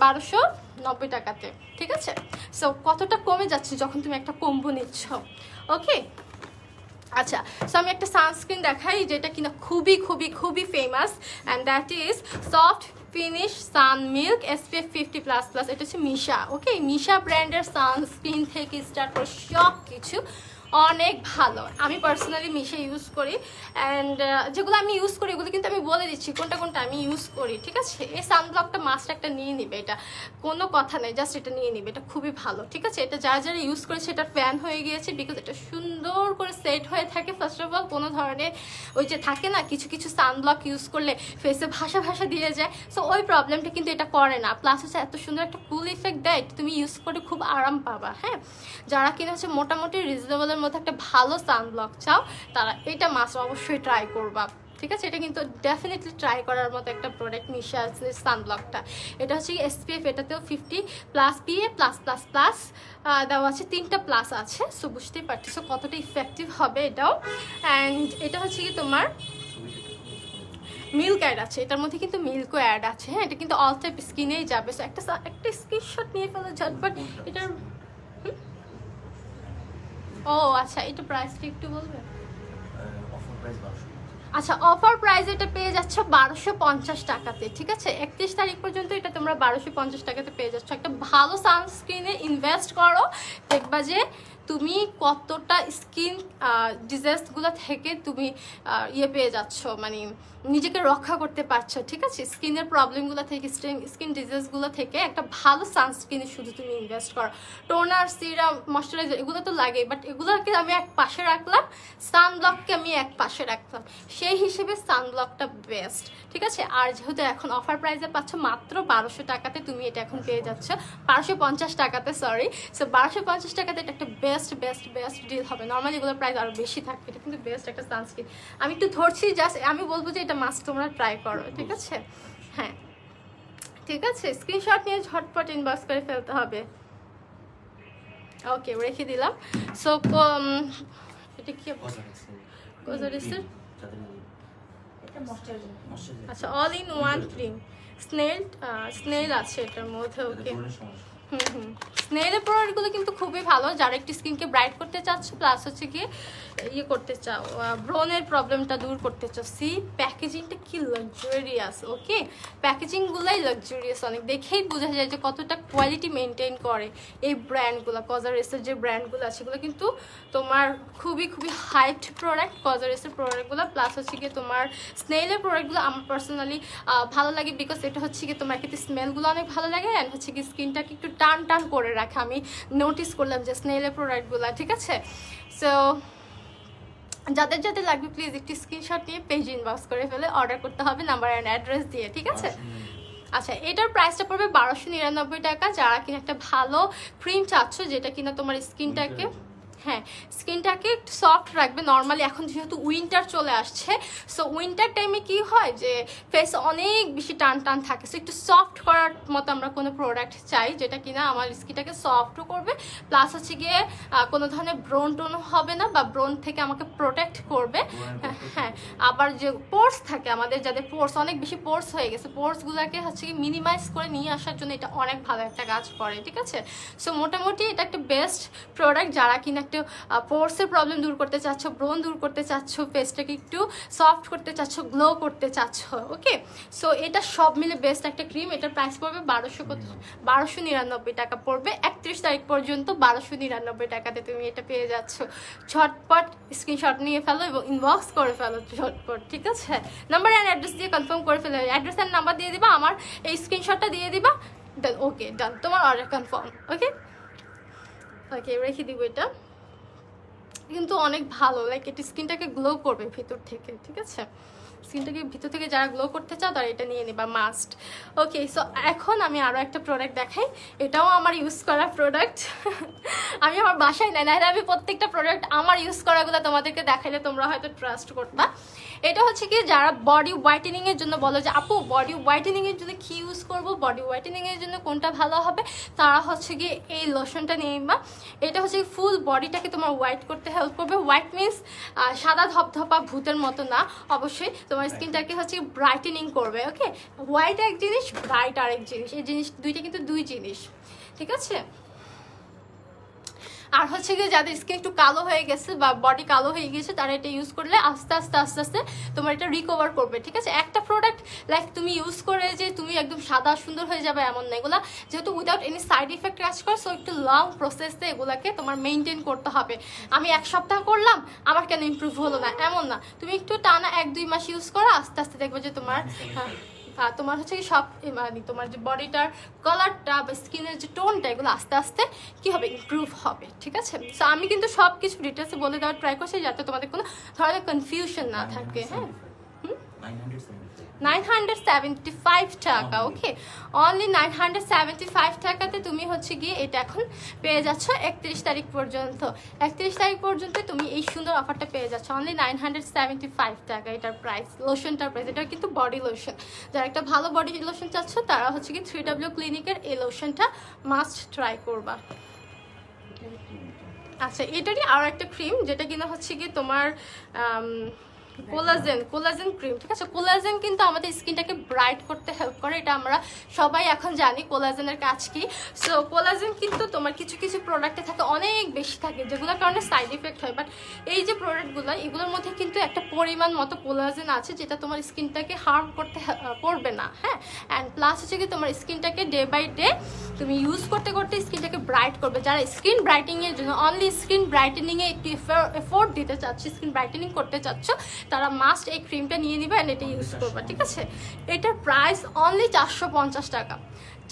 1290 টাকাতে, ঠিক আছে। সো কতটা কমে যাচ্ছে যখন তুমি একটা কম্বো নিচ্ছ। ওকে, আচ্ছা, সো আমি একটা সানস্ক্রিন দেখাই যেটা কিনা খুবই খুবই খুবই famous, and that is soft finish sun milk SPF 50++। এটা হচ্ছে মিশা। ওকে, মিশা ব্র্যান্ডের সানস্ক্রিন থেকে স্টার্ট করে সব কিছু অনেক ভালো। আমি পার্সোনালি মিশা ইউজ করি, অ্যান্ড যেগুলো আমি ইউজ করি এগুলো কিন্তু আমি বলে দিচ্ছি কোনটা কোনটা আমি ইউজ করি, ঠিক আছে। এই সানব্লকটা মাস্ট একটা নিয়ে নিবে, এটা কোনো কথা নেই, জাস্ট এটা নিয়ে নিবে, এটা খুবই ভালো, ঠিক আছে। এটা যারা যারা ইউজ করেছে এটা ফ্যান হয়ে গিয়েছে, বিকজ এটা সুন্দর করে সেট হয়ে থাকে। ফার্স্ট অফ অল কোনো ধরনের ওই যে থাকে না কিছু কিছু সানব্লক ইউজ করলে ফেসে ভাষা ভাষা দিয়ে যায়, সো ওই প্রবলেমটা কিন্তু এটা করে না। প্লাস হচ্ছে এত সুন্দর একটা কুল ইফেক্ট দেয়, তুমি ইউজ করে খুব আরাম পাবা। হ্যাঁ, যারা কিনা হচ্ছে মোটামুটি রিজনেবলের মধ্যে একটা ভালো সানব্লক চাও তারা এটা মাস্ট অবশ্যই ট্রাই করবা, ঠিক আছে। এটা কিন্তু ডেফিনেটলি ট্রাই করার মতো একটা প্রোডাক্ট মিশা সানব্লকটা। এটা হচ্ছে SPF, এটাতেও 50+ PA+++ দেওয়া আছে, 3টা প্লাস আছে, সো বুঝতেই পারছো কতটা ইফেক্টিভ হবে এটাও। অ্যান্ড এটা হচ্ছে কি তোমার মিল্ক অ্যাড আছে, এটার মধ্যে কিন্তু মিল্কও অ্যাড আছে। হ্যাঁ, এটা কিন্তু অল টাইপ স্কিনেই যাবে, সো একটা স্ক্রিনশট নিয়ে ফেলো ঝটপট এটার। ও আচ্ছা, এটা প্রাইসটা একটু বলবে? আচ্ছা, অফার প্রাইস এটা পেয়ে যাচ্ছ 1250 টাকাতে, ঠিক আছে। 31 তারিখ পর্যন্ত এটা তোমরা 1250 টাকাতে পেয়ে যাচ্ছ। একটা ভালো সানস্ক্রিনে ইনভেস্ট করো, দেখবা যে তুমি কতটা স্কিন ডিজিজগুলো থেকে তুমি ইয়ে পেয়ে যাচ্ছ, মানে নিজেকে রক্ষা করতে পারছো, ঠিক আছে। স্কিনের প্রবলেমগুলো থেকে, স্কিন ডিজিজগুলো থেকে একটা ভালো সানস্ক্রিনে শুধু তুমি ইনভেস্ট করো। টোনার, সিরাম, ময়শ্চারাইজার এগুলো তো লাগেই, বাট এগুলোকে আমি এক পাশে রাখলাম, সানব্লককে আমি এক পাশে রাখলাম, সেই হিসেবে সানব্লকটা বেস্ট, ঠিক আছে। আর যেহেতু এখন অফার প্রাইসে পাচ্ছ মাত্র 1200 টাকাতে, তুমি এটা এখন পেয়ে যাচ্ছ 1250 টাকাতে, সরি। সো 1250 টাকাতে এটা একটা বেস্ট বেস্ট বেস্ট ডিল হবে। নর্মালি এগুলোর প্রাইস আরও বেশি থাকবে, এটা কিন্তু বেস্ট একটা সানস্ক্রিন। আমি একটু ধরছি, জাস্ট আমি বলবো যে এটা মাস্ট তোমরা ট্রাই করো, ঠিক আছে। হ্যাঁ, ঠিক আছে, স্ক্রিনশট নিয়ে ঝটপট ইনবক্স করে ফেলতে হবে। ওকে, রেখে দিলাম। সো এটা কি কোজারিসের? আচ্ছা, all in one cream, snail আছে এটার মধ্যে। ওকে, স্নেলের প্রোডাক্টগুলো কিন্তু খুবই ভালো যারা একটু স্কিনকে ব্রাইট করতে চাচ্ছ, প্লাস হচ্ছে গিয়ে ইয়ে করতে চাও, ব্রনের প্রবলেমটা দূর করতে চাও। সি প্যাকেজিংটা কি লাক্সারিয়াস। ওকে, প্যাকেজিংগুলোই লাক্সারিয়াস, অনেক দেখেই বোঝা যায় যে কতটা কোয়ালিটি মেনটেন করে এই ব্র্যান্ডগুলো। কজারেসের যে ব্র্যান্ডগুলো আছে সেগুলো কিন্তু তোমার খুবই খুবই হাইট প্রোডাক্ট, কজারেসের প্রোডাক্টগুলো। প্লাস হচ্ছে গিয়ে তোমার স্নেলের প্রোডাক্টগুলো আমার পার্সোনালি ভালো লাগে, বিকজ এটা হচ্ছে গিয়ে তোমার কিন্তু স্মেলগুলো অনেক ভালো লাগে, অ্যান্ড হচ্ছে কি স্কিনটাকে একটু টান টান করে রাখে। আমি নোটিস করলাম যে স্নেলের প্রোডাক্টগুলো, ঠিক আছে। সো যাদের যাদের লাগবে প্লিজ একটি স্ক্রিনশট নিয়ে পেজ ইনবক্স করে ফেলে অর্ডার করতে হবে নাম্বার অ্যান্ড অ্যাড্রেস দিয়ে, ঠিক আছে। আচ্ছা, এটার প্রাইসটা পড়বে 1299 টাকা। যারা কিনা একটা ভালো ক্রিম চাচ্ছ যেটা কিনা তোমার স্কিনটাকে, হ্যাঁ, স্কিনটাকে একটু সফট রাখবে। নর্মালি এখন যেহেতু উইন্টার চলে আসছে, সো উইন্টার টাইমে কি হয় যে ফেস অনেক বেশি টান টান থাকে, সো একটু সফট করার মতো আমরা কোনো প্রোডাক্ট চাই যেটা কিনা আমার স্কিনটাকে সফটও করবে, প্লাস হচ্ছে গিয়ে কোনো ধরনের ব্রন টোন হবে না, বা ব্রন থেকে আমাকে প্রোটেক্ট করবে। হ্যাঁ, আবার যে পোর্স থাকে আমাদের, যাদের পোর্স অনেক বেশি পোর্স হয়ে গেছে, পোর্সগুলোকে হচ্ছে কি মিনিমাইজ করে নিয়ে আসার জন্য এটা অনেক ভালো একটা কাজ করে, ঠিক আছে। সো মোটামুটি এটা একটা বেস্ট প্রোডাক্ট যারা কিনা একটু পোর্সের প্রবলেম দূর করতে চাচ্ছ, ব্রন দূর করতে চাচ্ছ, ফেসটাকে একটু সফট করতে চাচ্ছ, গ্লো করতে চাচ্ছ। ওকে, সো এটা সব মিলে বেস্ট একটা ক্রিম। এটার প্রাইস পড়বে 1299 টাকা পড়বে। 31 তারিখ পর্যন্ত 1299 টাকাতে তুমি এটা পেয়ে যাচ্ছ। ঝটপট স্ক্রিনশট নিয়ে ফেলো এবং ইনবক্স করে ফেলো ঝটপট, ঠিক আছে। নাম্বার অ্যান্ড অ্যাড্রেস দিয়ে কনফার্ম করে ফেলো, অ্যাড্রেস অ্যান্ড নাম্বার দিয়ে দিবা, আমার এই স্ক্রিনশটটা দিয়ে দিবা, দেন ওকে ডান, তোমার অর্ডার কনফার্ম। ওকে ওকে, রেখে দিব। এটা কিন্তু অনেক ভালো, লাইক এটা স্কিনটাকে গ্লো করবে ভিতর থেকে, ঠিক আছে। স্কিনটাকে ভিতর থেকে যারা গ্লো করতে চাও তারা এটা নিয়ে নেবা মাস্ট। ওকে, সো এখন আমি আরও একটা প্রোডাক্ট দেখাই, এটাও আমার ইউজ করা প্রোডাক্ট। আমি আমার বাসায় নাই, নাহলে আমি প্রত্যেকটা প্রোডাক্ট আমার ইউজ করাগুলো তোমাদেরকে দেখাইলে তোমরা হয়তো ট্রাস্ট করবা। এটা হচ্ছে কি যারা বডি হোয়াইটেনিংয়ের জন্য বলো যে আপু বডি হোয়াইটেনিংয়ের জন্য কী ইউজ করবো, বডি হোয়াইটেনিংয়ের জন্য কোনটা ভালো হবে, তারা হচ্ছে কি এই লোশনটা নিয়ে নিবা। এটা হচ্ছে ফুল বডিটাকে তোমার হোয়াইট করতে হেল্প করবে। হোয়াইট মিন্স সাদা ধপধপা ভূতের মতো না, অবশ্যই তোমার স্কিনটাকে হচ্ছে ব্রাইটেনিং করবে। ওকে, হোয়াইট এক জিনিস, ব্রাইট আরেক জিনিস, এই জিনিস দুইটা কিন্তু দুই জিনিস, ঠিক আছে। আর হচ্ছে গিয়ে যাদের স্কিন একটু কালো হয়ে গেছে বা বডি কালো হয়ে গেছে তারা এটা ইউজ করলে আস্তে আস্তে আস্তে আস্তে তোমার এটা রিকভার করবে, ঠিক আছে। একটা প্রোডাক্ট লাইক তুমি ইউজ করে যে তুমি একদম সাদা সুন্দর হয়ে যাবে এমন না, এগুলা যেহেতু উইদাউট এনি সাইড ইফেক্ট কাজ করে, সো একটু লং প্রসেসে এগুলাকে তোমার মেনটেন করতে হবে। আমি এক সপ্তাহ করলাম আমার কেন ইমপ্রুভ হলো না এমন না, তুমি একটু টানা 1-2 মাস ইউজ করো, আস্তে আস্তে দেখবে যে তোমার তোমার হচ্ছে কি সব মানে তোমার যে বডিটার কালারটা বা স্কিনের যে টোনটা এগুলো আস্তে আস্তে কি হবে ইমপ্রুভ হবে, ঠিক আছে। সো আমি কিন্তু সব কিছু ডিটেলসে বলে দেওয়ার ট্রাই করছি যাতে তোমাদের কোনো ধরনের কনফিউশন না থাকে। হ্যাঁ, 975 টাকা। ওকে, অনলি 975 টাকাতে তুমি হচ্ছে গিয়ে এটা এখন পেয়ে যাচ্ছ 31 তারিখ পর্যন্ত। 31 তারিখ পর্যন্ত তুমি এই সুন্দর অফারটা পেয়ে যাচ্ছ অনলি 975 টাকা এটার প্রাইস, লোশনটার প্রাইস। এটা কিন্তু বডি লোশন, যারা একটা ভালো বডি লোশন চাচ্ছ তারা হচ্ছে কি 3W ক্লিনিকের এই লোশনটা মাস্ট ট্রাই করবা। আচ্ছা, এটারই আরও একটা ক্রিম যেটা কিনা হচ্ছে কি তোমার কোলাজেন ক্রিম, ঠিক আছে। কোলাজেন কিন্তু আমাদের স্কিনটাকে ব্রাইট করতে হেল্প করে, এটা আমরা সবাই এখন জানি কোলাজেনের কাজ কি। সো কোলাজেন কিন্তু তোমার কিছু কিছু প্রোডাক্টে থাকে অনেক বেশি থাকে, যেগুলোর কারণে সাইড ইফেক্ট হয়, বাট এই যে প্রোডাক্টগুলো এগুলোর মধ্যে কিন্তু একটা পরিমাণ মতো কোলাজেন আছে যেটা তোমার স্কিনটাকে হার্ম করবে না। হ্যাঁ, অ্যান্ড প্লাস হচ্ছে কি তোমার স্কিনটাকে ডে বাই ডে তুমি ইউজ করতে করতে স্কিনটাকে ব্রাইট করবে। যারা স্কিন ব্রাইটেনিংয়ের জন্য অনলি স্কিন ব্রাইটেনিংয়ে একটু এফোর্ট দিতে চাচ্ছ, স্কিন ব্রাইটেনিং করতে চাচ্ছ, তারা মাস্ট এই ক্রিমটা নিয়ে নিবে অ্যান্ড এটা ইউজ করবে, ঠিক আছে। এটার প্রাইস অনলি 450 টাকা।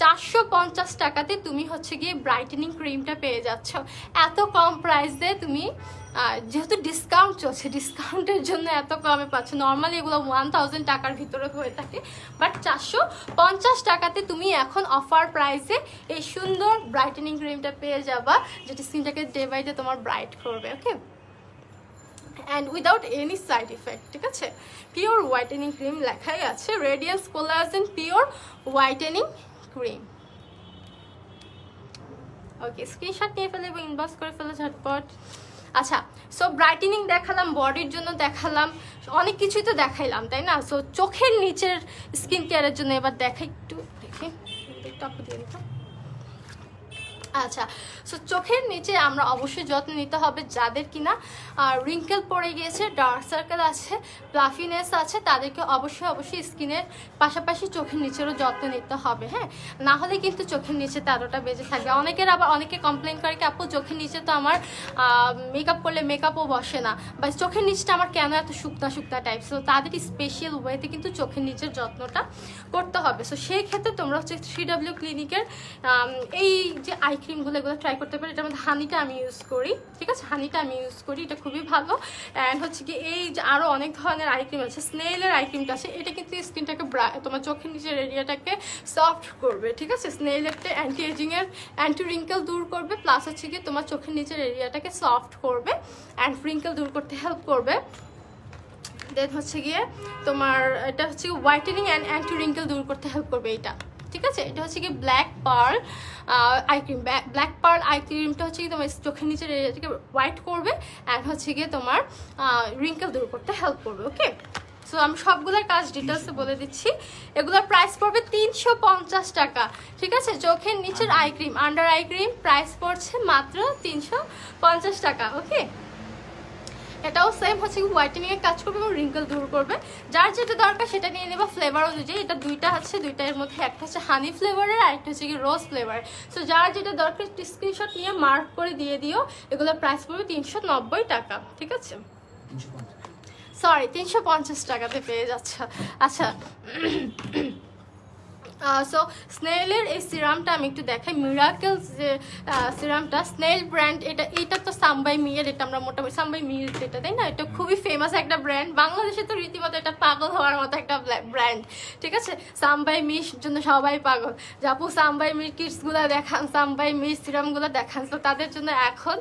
450 টাকাতে তুমি হচ্ছে গিয়ে ব্রাইটেনিং ক্রিমটা পেয়ে যাচ্ছ এত কম প্রাইসে। তুমি যেহেতু ডিসকাউন্ট চলছে, ডিসকাউন্টের জন্য এত কমে পাচ্ছ। নর্মালি এগুলো 1000 টাকার ভিতরে হয়ে থাকে, বাট 450 টাকাতে তুমি এখন অফার প্রাইসে এই সুন্দর ব্রাইটেনিং ক্রিমটা পেয়ে যাবা, যেটা স্কিনটাকে ডে বাই ডে তোমার ব্রাইট করবে। Okay, and without any side effect, ঠিক আছে। পিওর হোয়াইটেনিং ক্রিম লেখাই আছে, radiance collagen pure whitening cream. Okay, screenshot নিয়ে ফেলে এবং ইনবক্স করে ফেলে ঝটপট। আচ্ছা, সো ব্রাইটেনিং দেখালাম, বডির জন্য দেখালাম, অনেক কিছুই তো দেখাইলাম, তাই না। সো চোখের নিচের স্কিন কেয়ারের জন্য এবার দেখাই, একটু দেখি একটু আপু দিয়ে দিতাম। আচ্ছা, সো চোখের নিচে আমরা অবশ্যই যত্ন নিতে হবে যাদের কিনা রিঙ্কেল পড়ে গিয়েছে, ডার্ক সার্কেল আছে, প্লাফিনেস আছে, তাদেরকে অবশ্যই স্কিনের পাশাপাশি চোখের নিচেরও যত্ন নিতে হবে। হ্যাঁ, না হলে কিন্তু চোখের নিচে 13টা বেজে থাকবে। অনেকে কমপ্লেন করে কি আপু চোখের নিচে তো আমার মেকআপ করলে মেকআপও বসে না, বা চোখের নিচটা আমার কেন এত শুকনা টাইপ। সো তাদের স্পেশাল ওয়েতে কিন্তু চোখের নিচের যত্নটা করতে হবে। সো সেই ক্ষেত্রে তোমরা হচ্ছে 3W ক্লিনিকের এই যে আই ক্রিমগুলো এগুলো ট্রাই করতে পারি। এটার মধ্যে হানিটা আমি ইউজ করি, ঠিক আছে, হানিটা আমি ইউজ করি, এটা খুবই ভালো। অ্যান্ড হচ্ছে কি এই যে আরও অনেক ধরনের আই ক্রিম আছে, স্নেইলের আই ক্রিমটা আছে, এটা কিন্তু স্কিনটাকে তোমার চোখের নিচের এরিয়াটাকে সফট করবে, ঠিক আছে। স্নেইল একটা অ্যান্টি এজিংয়ের অ্যান্টি রিঙ্কেল দূর করবে, প্লাস হচ্ছে কি তোমার চোখের নিচের এরিয়াটাকে সফট করবে অ্যান্ড রিঙ্কেল দূর করতে হেল্প করবে। দেন হচ্ছে গিয়ে তোমার এটা হচ্ছে হোয়াইটেনিং অ্যান্ড অ্যান্টি রিঙ্কেল দূর করতে হেল্প করবে এটা, ঠিক আছে। এটা হচ্ছে কি black pearl eye cream. Black pearl eye ক্রিমটা হচ্ছে কি তোমার চোখের নিচের এরিয়াটাকে হোয়াইট করবে অ্যান্ড হচ্ছে গিয়ে তোমার রিঙ্কেল দূর করতে হেল্প করবে। ওকে, সো আমি সবগুলোর কাজ ডিটেলসে বলে দিচ্ছি। এগুলোর প্রাইস পড়বে 350 টাকা, ঠিক আছে। চোখের নিচের eye cream, under eye cream price পড়ছে মাত্র 350 টাকা। ওকে, এটাও সেম হচ্ছে হোয়াইটেনিং এর কাজ করবে এবং রিঙ্কেল দূর করবে। যার যেটা দরকার সেটা নিয়ে নেবা ফ্লেভার অনুযায়ী। এটা দুইটা আছে, দুইটার মধ্যে একটা হচ্ছে হানি ফ্লেভারের আর একটা হচ্ছে কি রোজ ফ্লেভার। সো যার যেটা দরকার স্ক্রিনশট নিয়ে মার্ক করে দিয়ে দিও। এগুলোর প্রাইস পড়বে 390 টাকা, ঠিক আছে। সরি, 350 টাকাতে পেয়ে যাচ্ছ। আচ্ছা, সো স্নেলের এই সিরামটা আমি একটু দেখাই, মিরাকেল যে সিরামটা, স্নেল ব্র্যান্ড, এটা তো সাম্বাই মিয়ের, এটা আমরা মোটামুটি সাম্বাই মিয়ের যেটা তাই না, এটা খুবই ফেমাস একটা ব্র্যান্ড, বাংলাদেশে তো রীতিমতো এটা পাগল হওয়ার মতো একটা ব্র্যান্ড, ঠিক আছে। সাম্বাই মির জন্য সবাই পাগল, যাপু সাম্বাই মির কিটসগুলো দেখান, সাম্বাই মির সিরামগুলো দেখান, তো তাদের জন্য এখন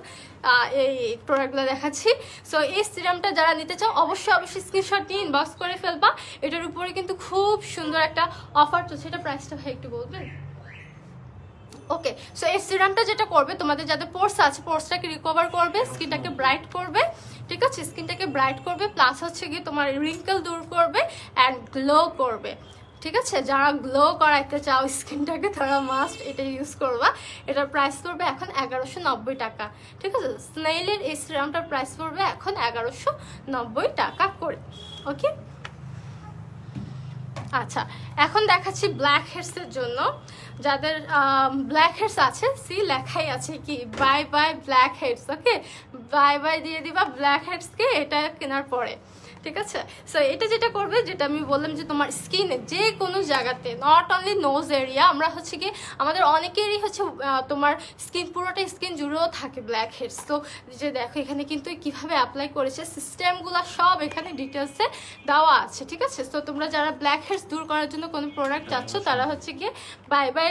এই প্রোডাক্টগুলো দেখাচ্ছি। সো এই সিরামটা যারা নিতে চাও অবশ্যই স্ক্রিনশট নিয়ে ইনবক্স করে ফেলবা। এটার উপরে কিন্তু খুব সুন্দর একটা অফার চলছে, এটা প্রাইসটা ভাই একটু বলবেন? ওকে, সো এই সিরামটা যেটা করবে, তোমাদের যাদের পোর্স আছে পোর্সটাকে রিকভার করবে, স্কিনটাকে ব্রাইট করবে, ঠিক আছে, স্কিনটাকে ব্রাইট করবে, প্লাস হচ্ছে গিয়ে তোমার রিঙ্কেল দূর করবে অ্যান্ড গ্লো করবে, ঠিক আছে। যারা গ্লো করাইতে চাও স্কিনটাকে তারা মাস্ট এটা ইউজ করবা। এটার প্রাইস পড়বে এখন 1190 টাকা, ঠিক আছে। স্নেইলের এই সিরামটার প্রাইস পড়বে এখন 1190 টাকা করে, ওকে। আচ্ছা, এখন দেখাচ্ছি ব্ল্যাক হেডসের জন্য। যাদের ব্ল্যাক হেডস আছে, সি লেখাই আছে কি বাই বাই ব্ল্যাক হেডস, ওকে, বাই বাই দিয়ে দিবা ব্ল্যাক হেডসকে এটা কেনার পরে, ঠিক আছে। সো এটা যেটা করবে, যেটা আমি বললাম যে তোমার স্কিনে যে কোনো জায়গাতে, নট অনলি নোজ এরিয়া, আমরা হচ্ছে কি আমাদের অনেকেরই হচ্ছে তোমার স্কিন পুরোটা স্কিন জুড়েও থাকে ব্ল্যাক হেডস। তো যে দেখো এখানে কিন্তু কিভাবে অ্যাপ্লাই করেছে সিস্টেমগুলো সব এখানে ডিটেলসে দেওয়া আছে, ঠিক আছে। তো তোমরা যারা ব্ল্যাক হেডস দূর করার জন্য কোনো প্রোডাক্ট চাচ্ছ তারা হচ্ছে গিয়ে বাই বাই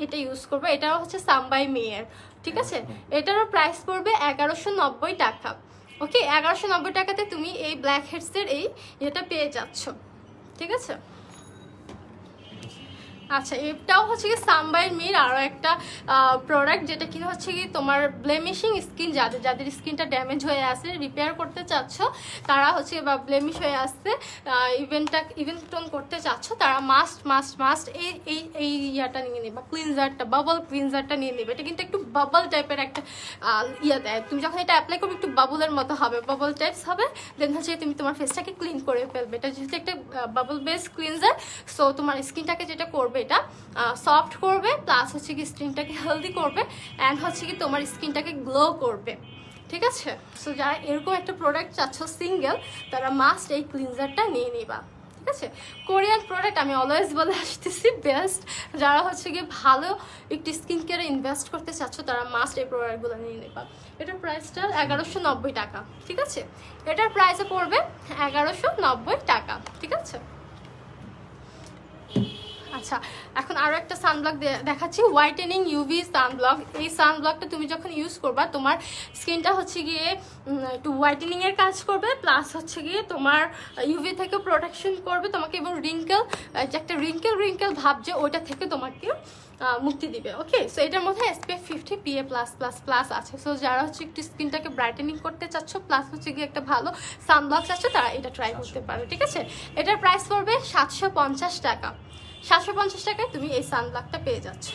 এটা ইউজ করবে। এটাও হচ্ছে সাম্বাই মেয়ের, ঠিক আছে। এটারও প্রাইস পড়বে 1190 টাকা, ওকে। 1190 টাকাতে তুমি এই ব্ল্যাক হেডসের এই এটা পেয়ে যাচ্ছ, ঠিক আছে। আচ্ছা, এটাও হচ্ছে কি সাম্বাই মির আরও একটা প্রোডাক্ট, যেটা কি হচ্ছে কি তোমার ব্লেমিশিং স্কিন, যাদের স্কিনটা ড্যামেজ হয়ে আছে, রিপেয়ার করতে চাচ্ছ তারা হচ্ছে, বা ব্লেমিশ হয়ে আসছে, ইভেন্ট টোন করতে চাচ্ছ, তারা মাস্ট এই ইয়াটা নিয়ে নেবে, ক্লিনজারটা, বাবল ক্লিনজারটা নিয়ে নেবে। এটা কিন্তু একটু বাবল টাইপের একটা ইয়ে দেয়, তুমি যখন এটা অ্যাপ্লাই করবে একটু বাবলের মতো হবে, বাবল টাইপস হবে, দেন হচ্ছে তুমি তোমার ফেসটাকে ক্লিন করে ফেলবে। এটা যেহেতু একটা বাবল বেস ক্লিনজার, সো তোমার স্কিনটাকে যেটা করবে এটা সফট করবে, প্লাস হচ্ছে কি স্কিনটাকে হেলদি করবে, অ্যান্ড হচ্ছে কি তোমার স্কিনটাকে গ্লো করবে, ঠিক আছে। সো যারা এরকম একটা প্রোডাক্ট চাচ্ছ সিঙ্গেল, তারা মাস্ট এই ক্লিনজারটা নিয়ে নিবা, ঠিক আছে। কোরিয়ান প্রোডাক্ট আমি অলওয়েজ বলে আসতেছি বেস্ট। যারা হচ্ছে গিয়ে ভালো একটি স্কিন কেয়ারে ইনভেস্ট করতে চাচ্ছ তারা মাস্ট এই প্রোডাক্টগুলো নিয়ে নেবা। এটার প্রাইসটা 1190 টাকা, ঠিক আছে। এটার প্রাইসে পড়বে 1190 টাকা, ঠিক আছে। আচ্ছা, এখন আরও একটা সানব্লক দেখাচ্ছি, হোয়াইটেনিং ইউভি সানব্লক। এই সানব্লকটা তুমি যখন ইউজ করবা তোমার স্কিনটা হচ্ছে গিয়ে একটু হোয়াইটেনিংয়ের কাজ করবে, প্লাস হচ্ছে গিয়ে তোমার ইউভি থেকে প্রোটেকশন করবে তোমাকে, এবং রিঙ্কেল, যে একটা রিঙ্কেল ভাব যে ওইটা থেকে তোমাকে মুক্তি দিবে, ওকে। সো এটার মধ্যে SPF 50 PA+++ আছে। সো যারা হচ্ছে একটু স্কিনটাকে ব্রাইটেনিং করতে চাচ্ছ, প্লাস হচ্ছে গিয়ে একটা ভালো সানব্লক চাচ্ছ, তারা এটা ট্রাই করতে পারো, ঠিক আছে। এটার প্রাইস পড়বে 750 টাকা। 750 টাকায় তুমি এই সানব্লকটা পেয়ে যাচ্ছ।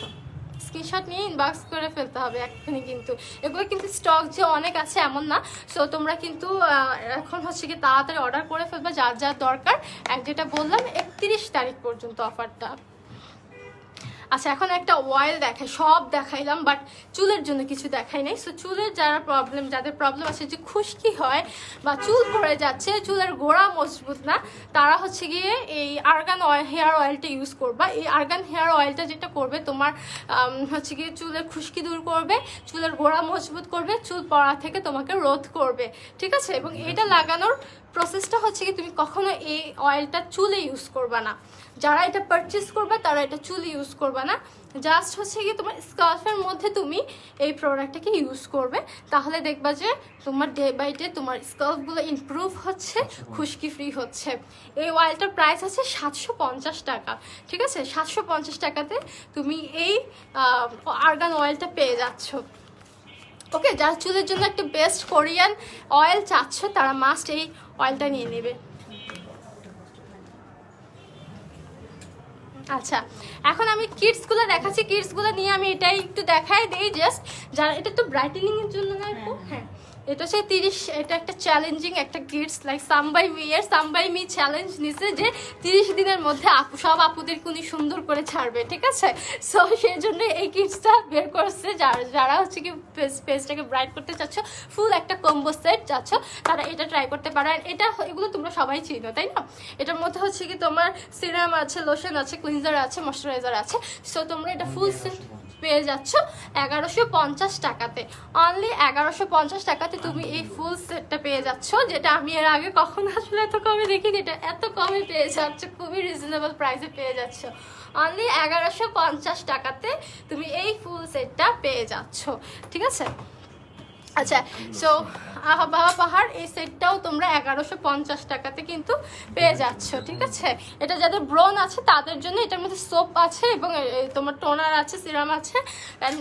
স্ক্রিনশট নিয়ে ইনবক্স করে ফেলতে হবে এক্ষুনি, কিন্তু এগুলো কিন্তু স্টক যে অনেক আছে এমন না। সো তোমরা কিন্তু এখন হচ্ছে কি তাড়াতাড়ি অর্ডার করে ফেলবে যার যার দরকার। যেটা বললাম 31 তারিখ পর্যন্ত অফারটা। আচ্ছা, এখন একটা অয়েল দেখাই, সব দেখাইলাম বাট চুলের জন্য কিছু দেখাই নাই। সো চুলের যাদের প্রবলেম আছে যে খুশকি হয় বা চুল পড়ে যাচ্ছে, চুলের গোড়া মজবুত না, তারা হচ্ছে গিয়ে এই আর্গান হেয়ার অয়েলটা ইউজ করবা। এই আর্গান হেয়ার অয়েলটা যেটা করবে তোমার হচ্ছে গিয়ে চুলের খুশকি দূর করবে, চুলের গোড়া মজবুত করবে, চুল পড়া থেকে তোমাকে রোধ করবে, ঠিক আছে। এবং এটা লাগানোর প্রসেসটা হচ্ছে কি তুমি কখনো এই অয়েলটা চুলে ইউজ করবা না। যারা এটা পারচেস করবে তারা এটা চুলে ইউজ করবে না, জাস্ট হচ্ছে কি তোমার স্কার্ফের মধ্যে তুমি এই প্রোডাক্টটাকে ইউজ করবে, তাহলে দেখবা যে তোমার ডে বাই ডে তোমার স্কার্ফগুলো ইমপ্রুভ হচ্ছে, খুশকি ফ্রি হচ্ছে। এই অয়েলটার প্রাইস আছে 750 টাকা, ঠিক আছে। 750 টাকাতে তুমি এই আর্গান অয়েলটা পেয়ে যাচ্ছ, ওকে। যারা চুলের জন্য একটা বেস্ট কোরিয়ান অয়েল চাচ্ছ তারা মাস্ট এই অয়েলটা নিয়ে নেবে। আচ্ছা, এখন আমি কিডসগুলো দেখাচ্ছি। কিডসগুলো নিয়ে আমি এটাই একটু দেখাই দিই জাস্ট, যারা এটা তো ব্রাইটেনিংয়ের জন্য না, হ্যাঁ এটা হচ্ছে 30, এটা একটা চ্যালেঞ্জিং একটা গিফটস, লাইক সামবাই মি এর সামবাই মি চ্যালেঞ্জ নিছে যে 30 দিনের মধ্যে সব আপুদের কুনি সুন্দর করে ছাড়বে, ঠিক আছে। সো সেই জন্য এই গিফটসটা বের করছে, যারা হচ্ছে কি পেজটাকে ব্রাইট করতে চাচ্ছ, ফুল একটা কম্বো সেট চাচ্ছ, তারা এটা ট্রাই করতে পারো। আর এগুলো তোমরা সবাই চিনো, তাই না? এটার মধ্যে হচ্ছে কি তোমার সিরাম আছে, লোশন আছে, ক্লিনজার আছে, ময়শ্চারাইজার আছে। সো তোমরা এটা ফুল সেট পেয়ে যাচ্ছ 1150 টাকাতে। অনলি 1150 টাকাতে তুমি এই ফুল সেটটা পেয়ে যাচ্ছ, যেটা আমি এর আগে কখনো আসলে এত কমে দেখিনি। এটা এত কমে পেয়ে যাচ্ছ, খুবই রিজনেবল প্রাইসে পেয়ে যাচ্ছ। অনলি 1150 টাকাতে তুমি এই ফুল সেটটা পেয়ে যাচ্ছ, ঠিক আছে। আচ্ছা, সো বাবা পাহাড় এই সেটটাও তোমরা 1150 টাকাতে কিন্তু পেয়ে যাচ্ছ, ঠিক আছে। এটা যাদের ব্রণ আছে তাদের জন্য এটার মধ্যে সোপ আছে এবং তোমার টোনার আছে, সিরাম আছে, অ্যান্ড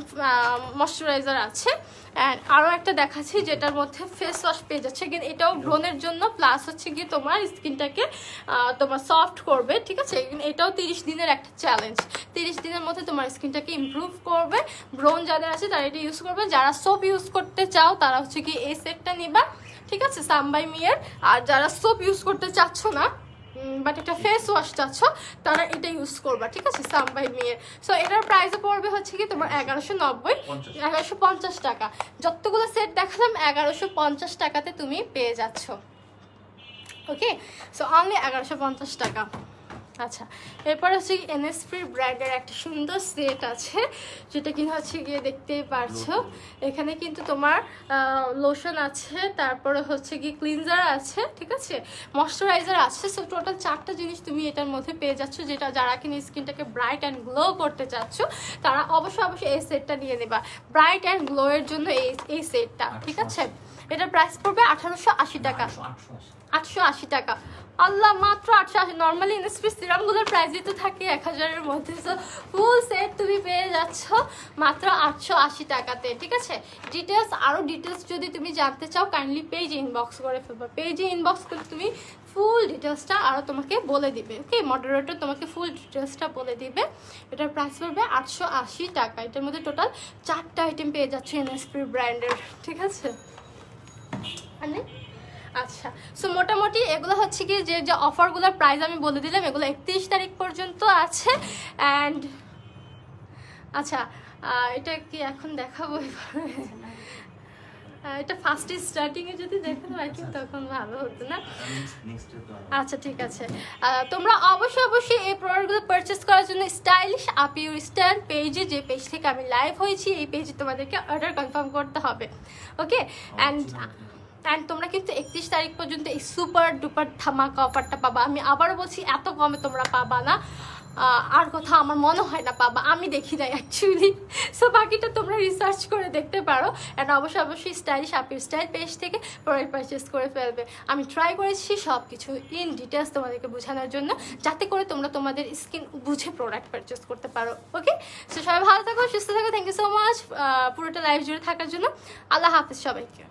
ময়শ্চারাইজার আছে। অ্যান্ড আরও একটা দেখাচ্ছি যেটার মধ্যে ফেস ওয়াশ পেয়ে যাচ্ছে, কিন্তু এটাও ব্রণের জন্য, প্লাস হচ্ছে কি তোমার স্কিনটাকে তোমার সফট করবে, ঠিক আছে। এটাও 30 দিনের একটা চ্যালেঞ্জ, 30 দিনের মধ্যে তোমার স্কিনটাকে ইমপ্রুভ করবে। ব্রণ যাদের আছে তারা এটা ইউজ করবে, যারা সোপ ইউজ করতে চাও তারা হচ্ছে কি এই সেটটা নিবা, ঠিক আছে, সামবাই মিয়ের। আর যারা সোপ ইউজ করতে চাচ্ছ না বাট একটা ফেস ওয়াশ চাচ্ছ, তারা এটা ইউজ করবা, ঠিক আছে, সামবাই মিয়ের। সো এটার প্রাইসে পড়বে হচ্ছে কি তোমার 1150 টাকা। যতগুলো সেট দেখালাম 1150 টাকাতে তুমি পেয়ে যাচ্ছ, ওকে। সো অনলি 1150 টাকা। আচ্ছা, এরপর হচ্ছে এনএসফ্রি ব্র্যান্ডের একটা সুন্দর সেট আছে, যেটা কিনা হচ্ছে গিয়ে দেখতেই পারছো। এখানে কিন্তু তোমার লোশন আছে, তারপরে হচ্ছে কি ক্লিনজার আছে, ঠিক আছে, ময়শ্চারাইজার আছে। সো টোটাল 4টা জিনিস তুমি এটার মধ্যে পেয়ে যাচ্ছ, যেটা যারা কিনা স্কিনটাকে ব্রাইট অ্যান্ড গ্লো করতে চাচ্ছ তারা অবশ্যই এই সেটটা নিয়ে নেবা। ব্রাইট অ্যান্ড গ্লো এর জন্য এই সেটটা, ঠিক আছে। এটার প্রাইস পড়বে 1880 টাকা। 880 টাকা, আল্লাহ, মাত্র 880। নর্মালি ইনএসপি সিরামগুলোর প্রাইসই তো থাকে 1000-এর মধ্যে। সো ফুল সেট তুমি পেয়ে যাচ্ছ মাত্র 880 টাকাতে, ঠিক আছে। আরও ডিটেলস যদি তুমি জানতে চাও কাইন্ডলি পেজে ইনবক্স করে ফেলবো। পেজে ইনবক্স করে তুমি ফুল ডিটেলসটা আরও তোমাকে বলে দিবে, ওকে। মডারেটর তোমাকে ফুল ডিটেলসটা বলে দিবে। এটার প্রাইস পড়বে 880 টাকা। এটার মধ্যে টোটাল 4টা আইটেম পেয়ে যাচ্ছে এনএসপি ব্র্যান্ডের, ঠিক আছে। আচ্ছা, সো মোটামুটি এগুলো হচ্ছে কি যে অফারগুলোর প্রাইস আমি বলে দিলাম, এগুলো 31 তারিখ পর্যন্ত আছে। অ্যান্ড আচ্ছা, এটা কি এখন দেখাবো? এটা ফার্স্টে স্টার্টিংয়ে যদি দেখানো হয় তখন ভালো হতো না? আচ্ছা, ঠিক আছে। তোমরা অবশ্যই এই প্রোডাক্টগুলো পারচেস করার জন্য স্টাইলিশ আপিউর স্টাইল পেজে, যে পেজ থেকে আমি লাইভ হয়েছি, এই পেজে তোমাদেরকে অর্ডার কনফার্ম করতে হবে, ওকে। অ্যান্ড তোমরা কিন্তু 31 তারিখ পর্যন্ত এই সুপার ডুপার ধামাকা অফারটা পাবা। আমি আবারও বলছি, এত কমে তোমরা পাবা না, আর কথা আমার মনে হয় না পাবা, আমি দেখি না অ্যাকচুয়ালি। সো বাকিটা তোমরা রিসার্চ করে দেখতে পারো। অ্যান্ড অবশ্যই স্টাইলিশ আপির স্টাইল পেজ থেকে প্রোডাক্ট পারচেস করে ফেলবে। আমি ট্রাই করেছি সব কিছু ইন ডিটেলস তোমাদেরকে বোঝানোর জন্য, যাতে করে তোমরা তোমাদের স্কিন বুঝে প্রোডাক্ট পারচেস করতে পারো, ওকে। সো সবাই ভালো থাকো, সুস্থ থাকো। থ্যাংক ইউ সো মাচ পুরোটা লাইভ জুড়ে থাকার জন্য। আল্লাহ হাফিজ সবাইকে।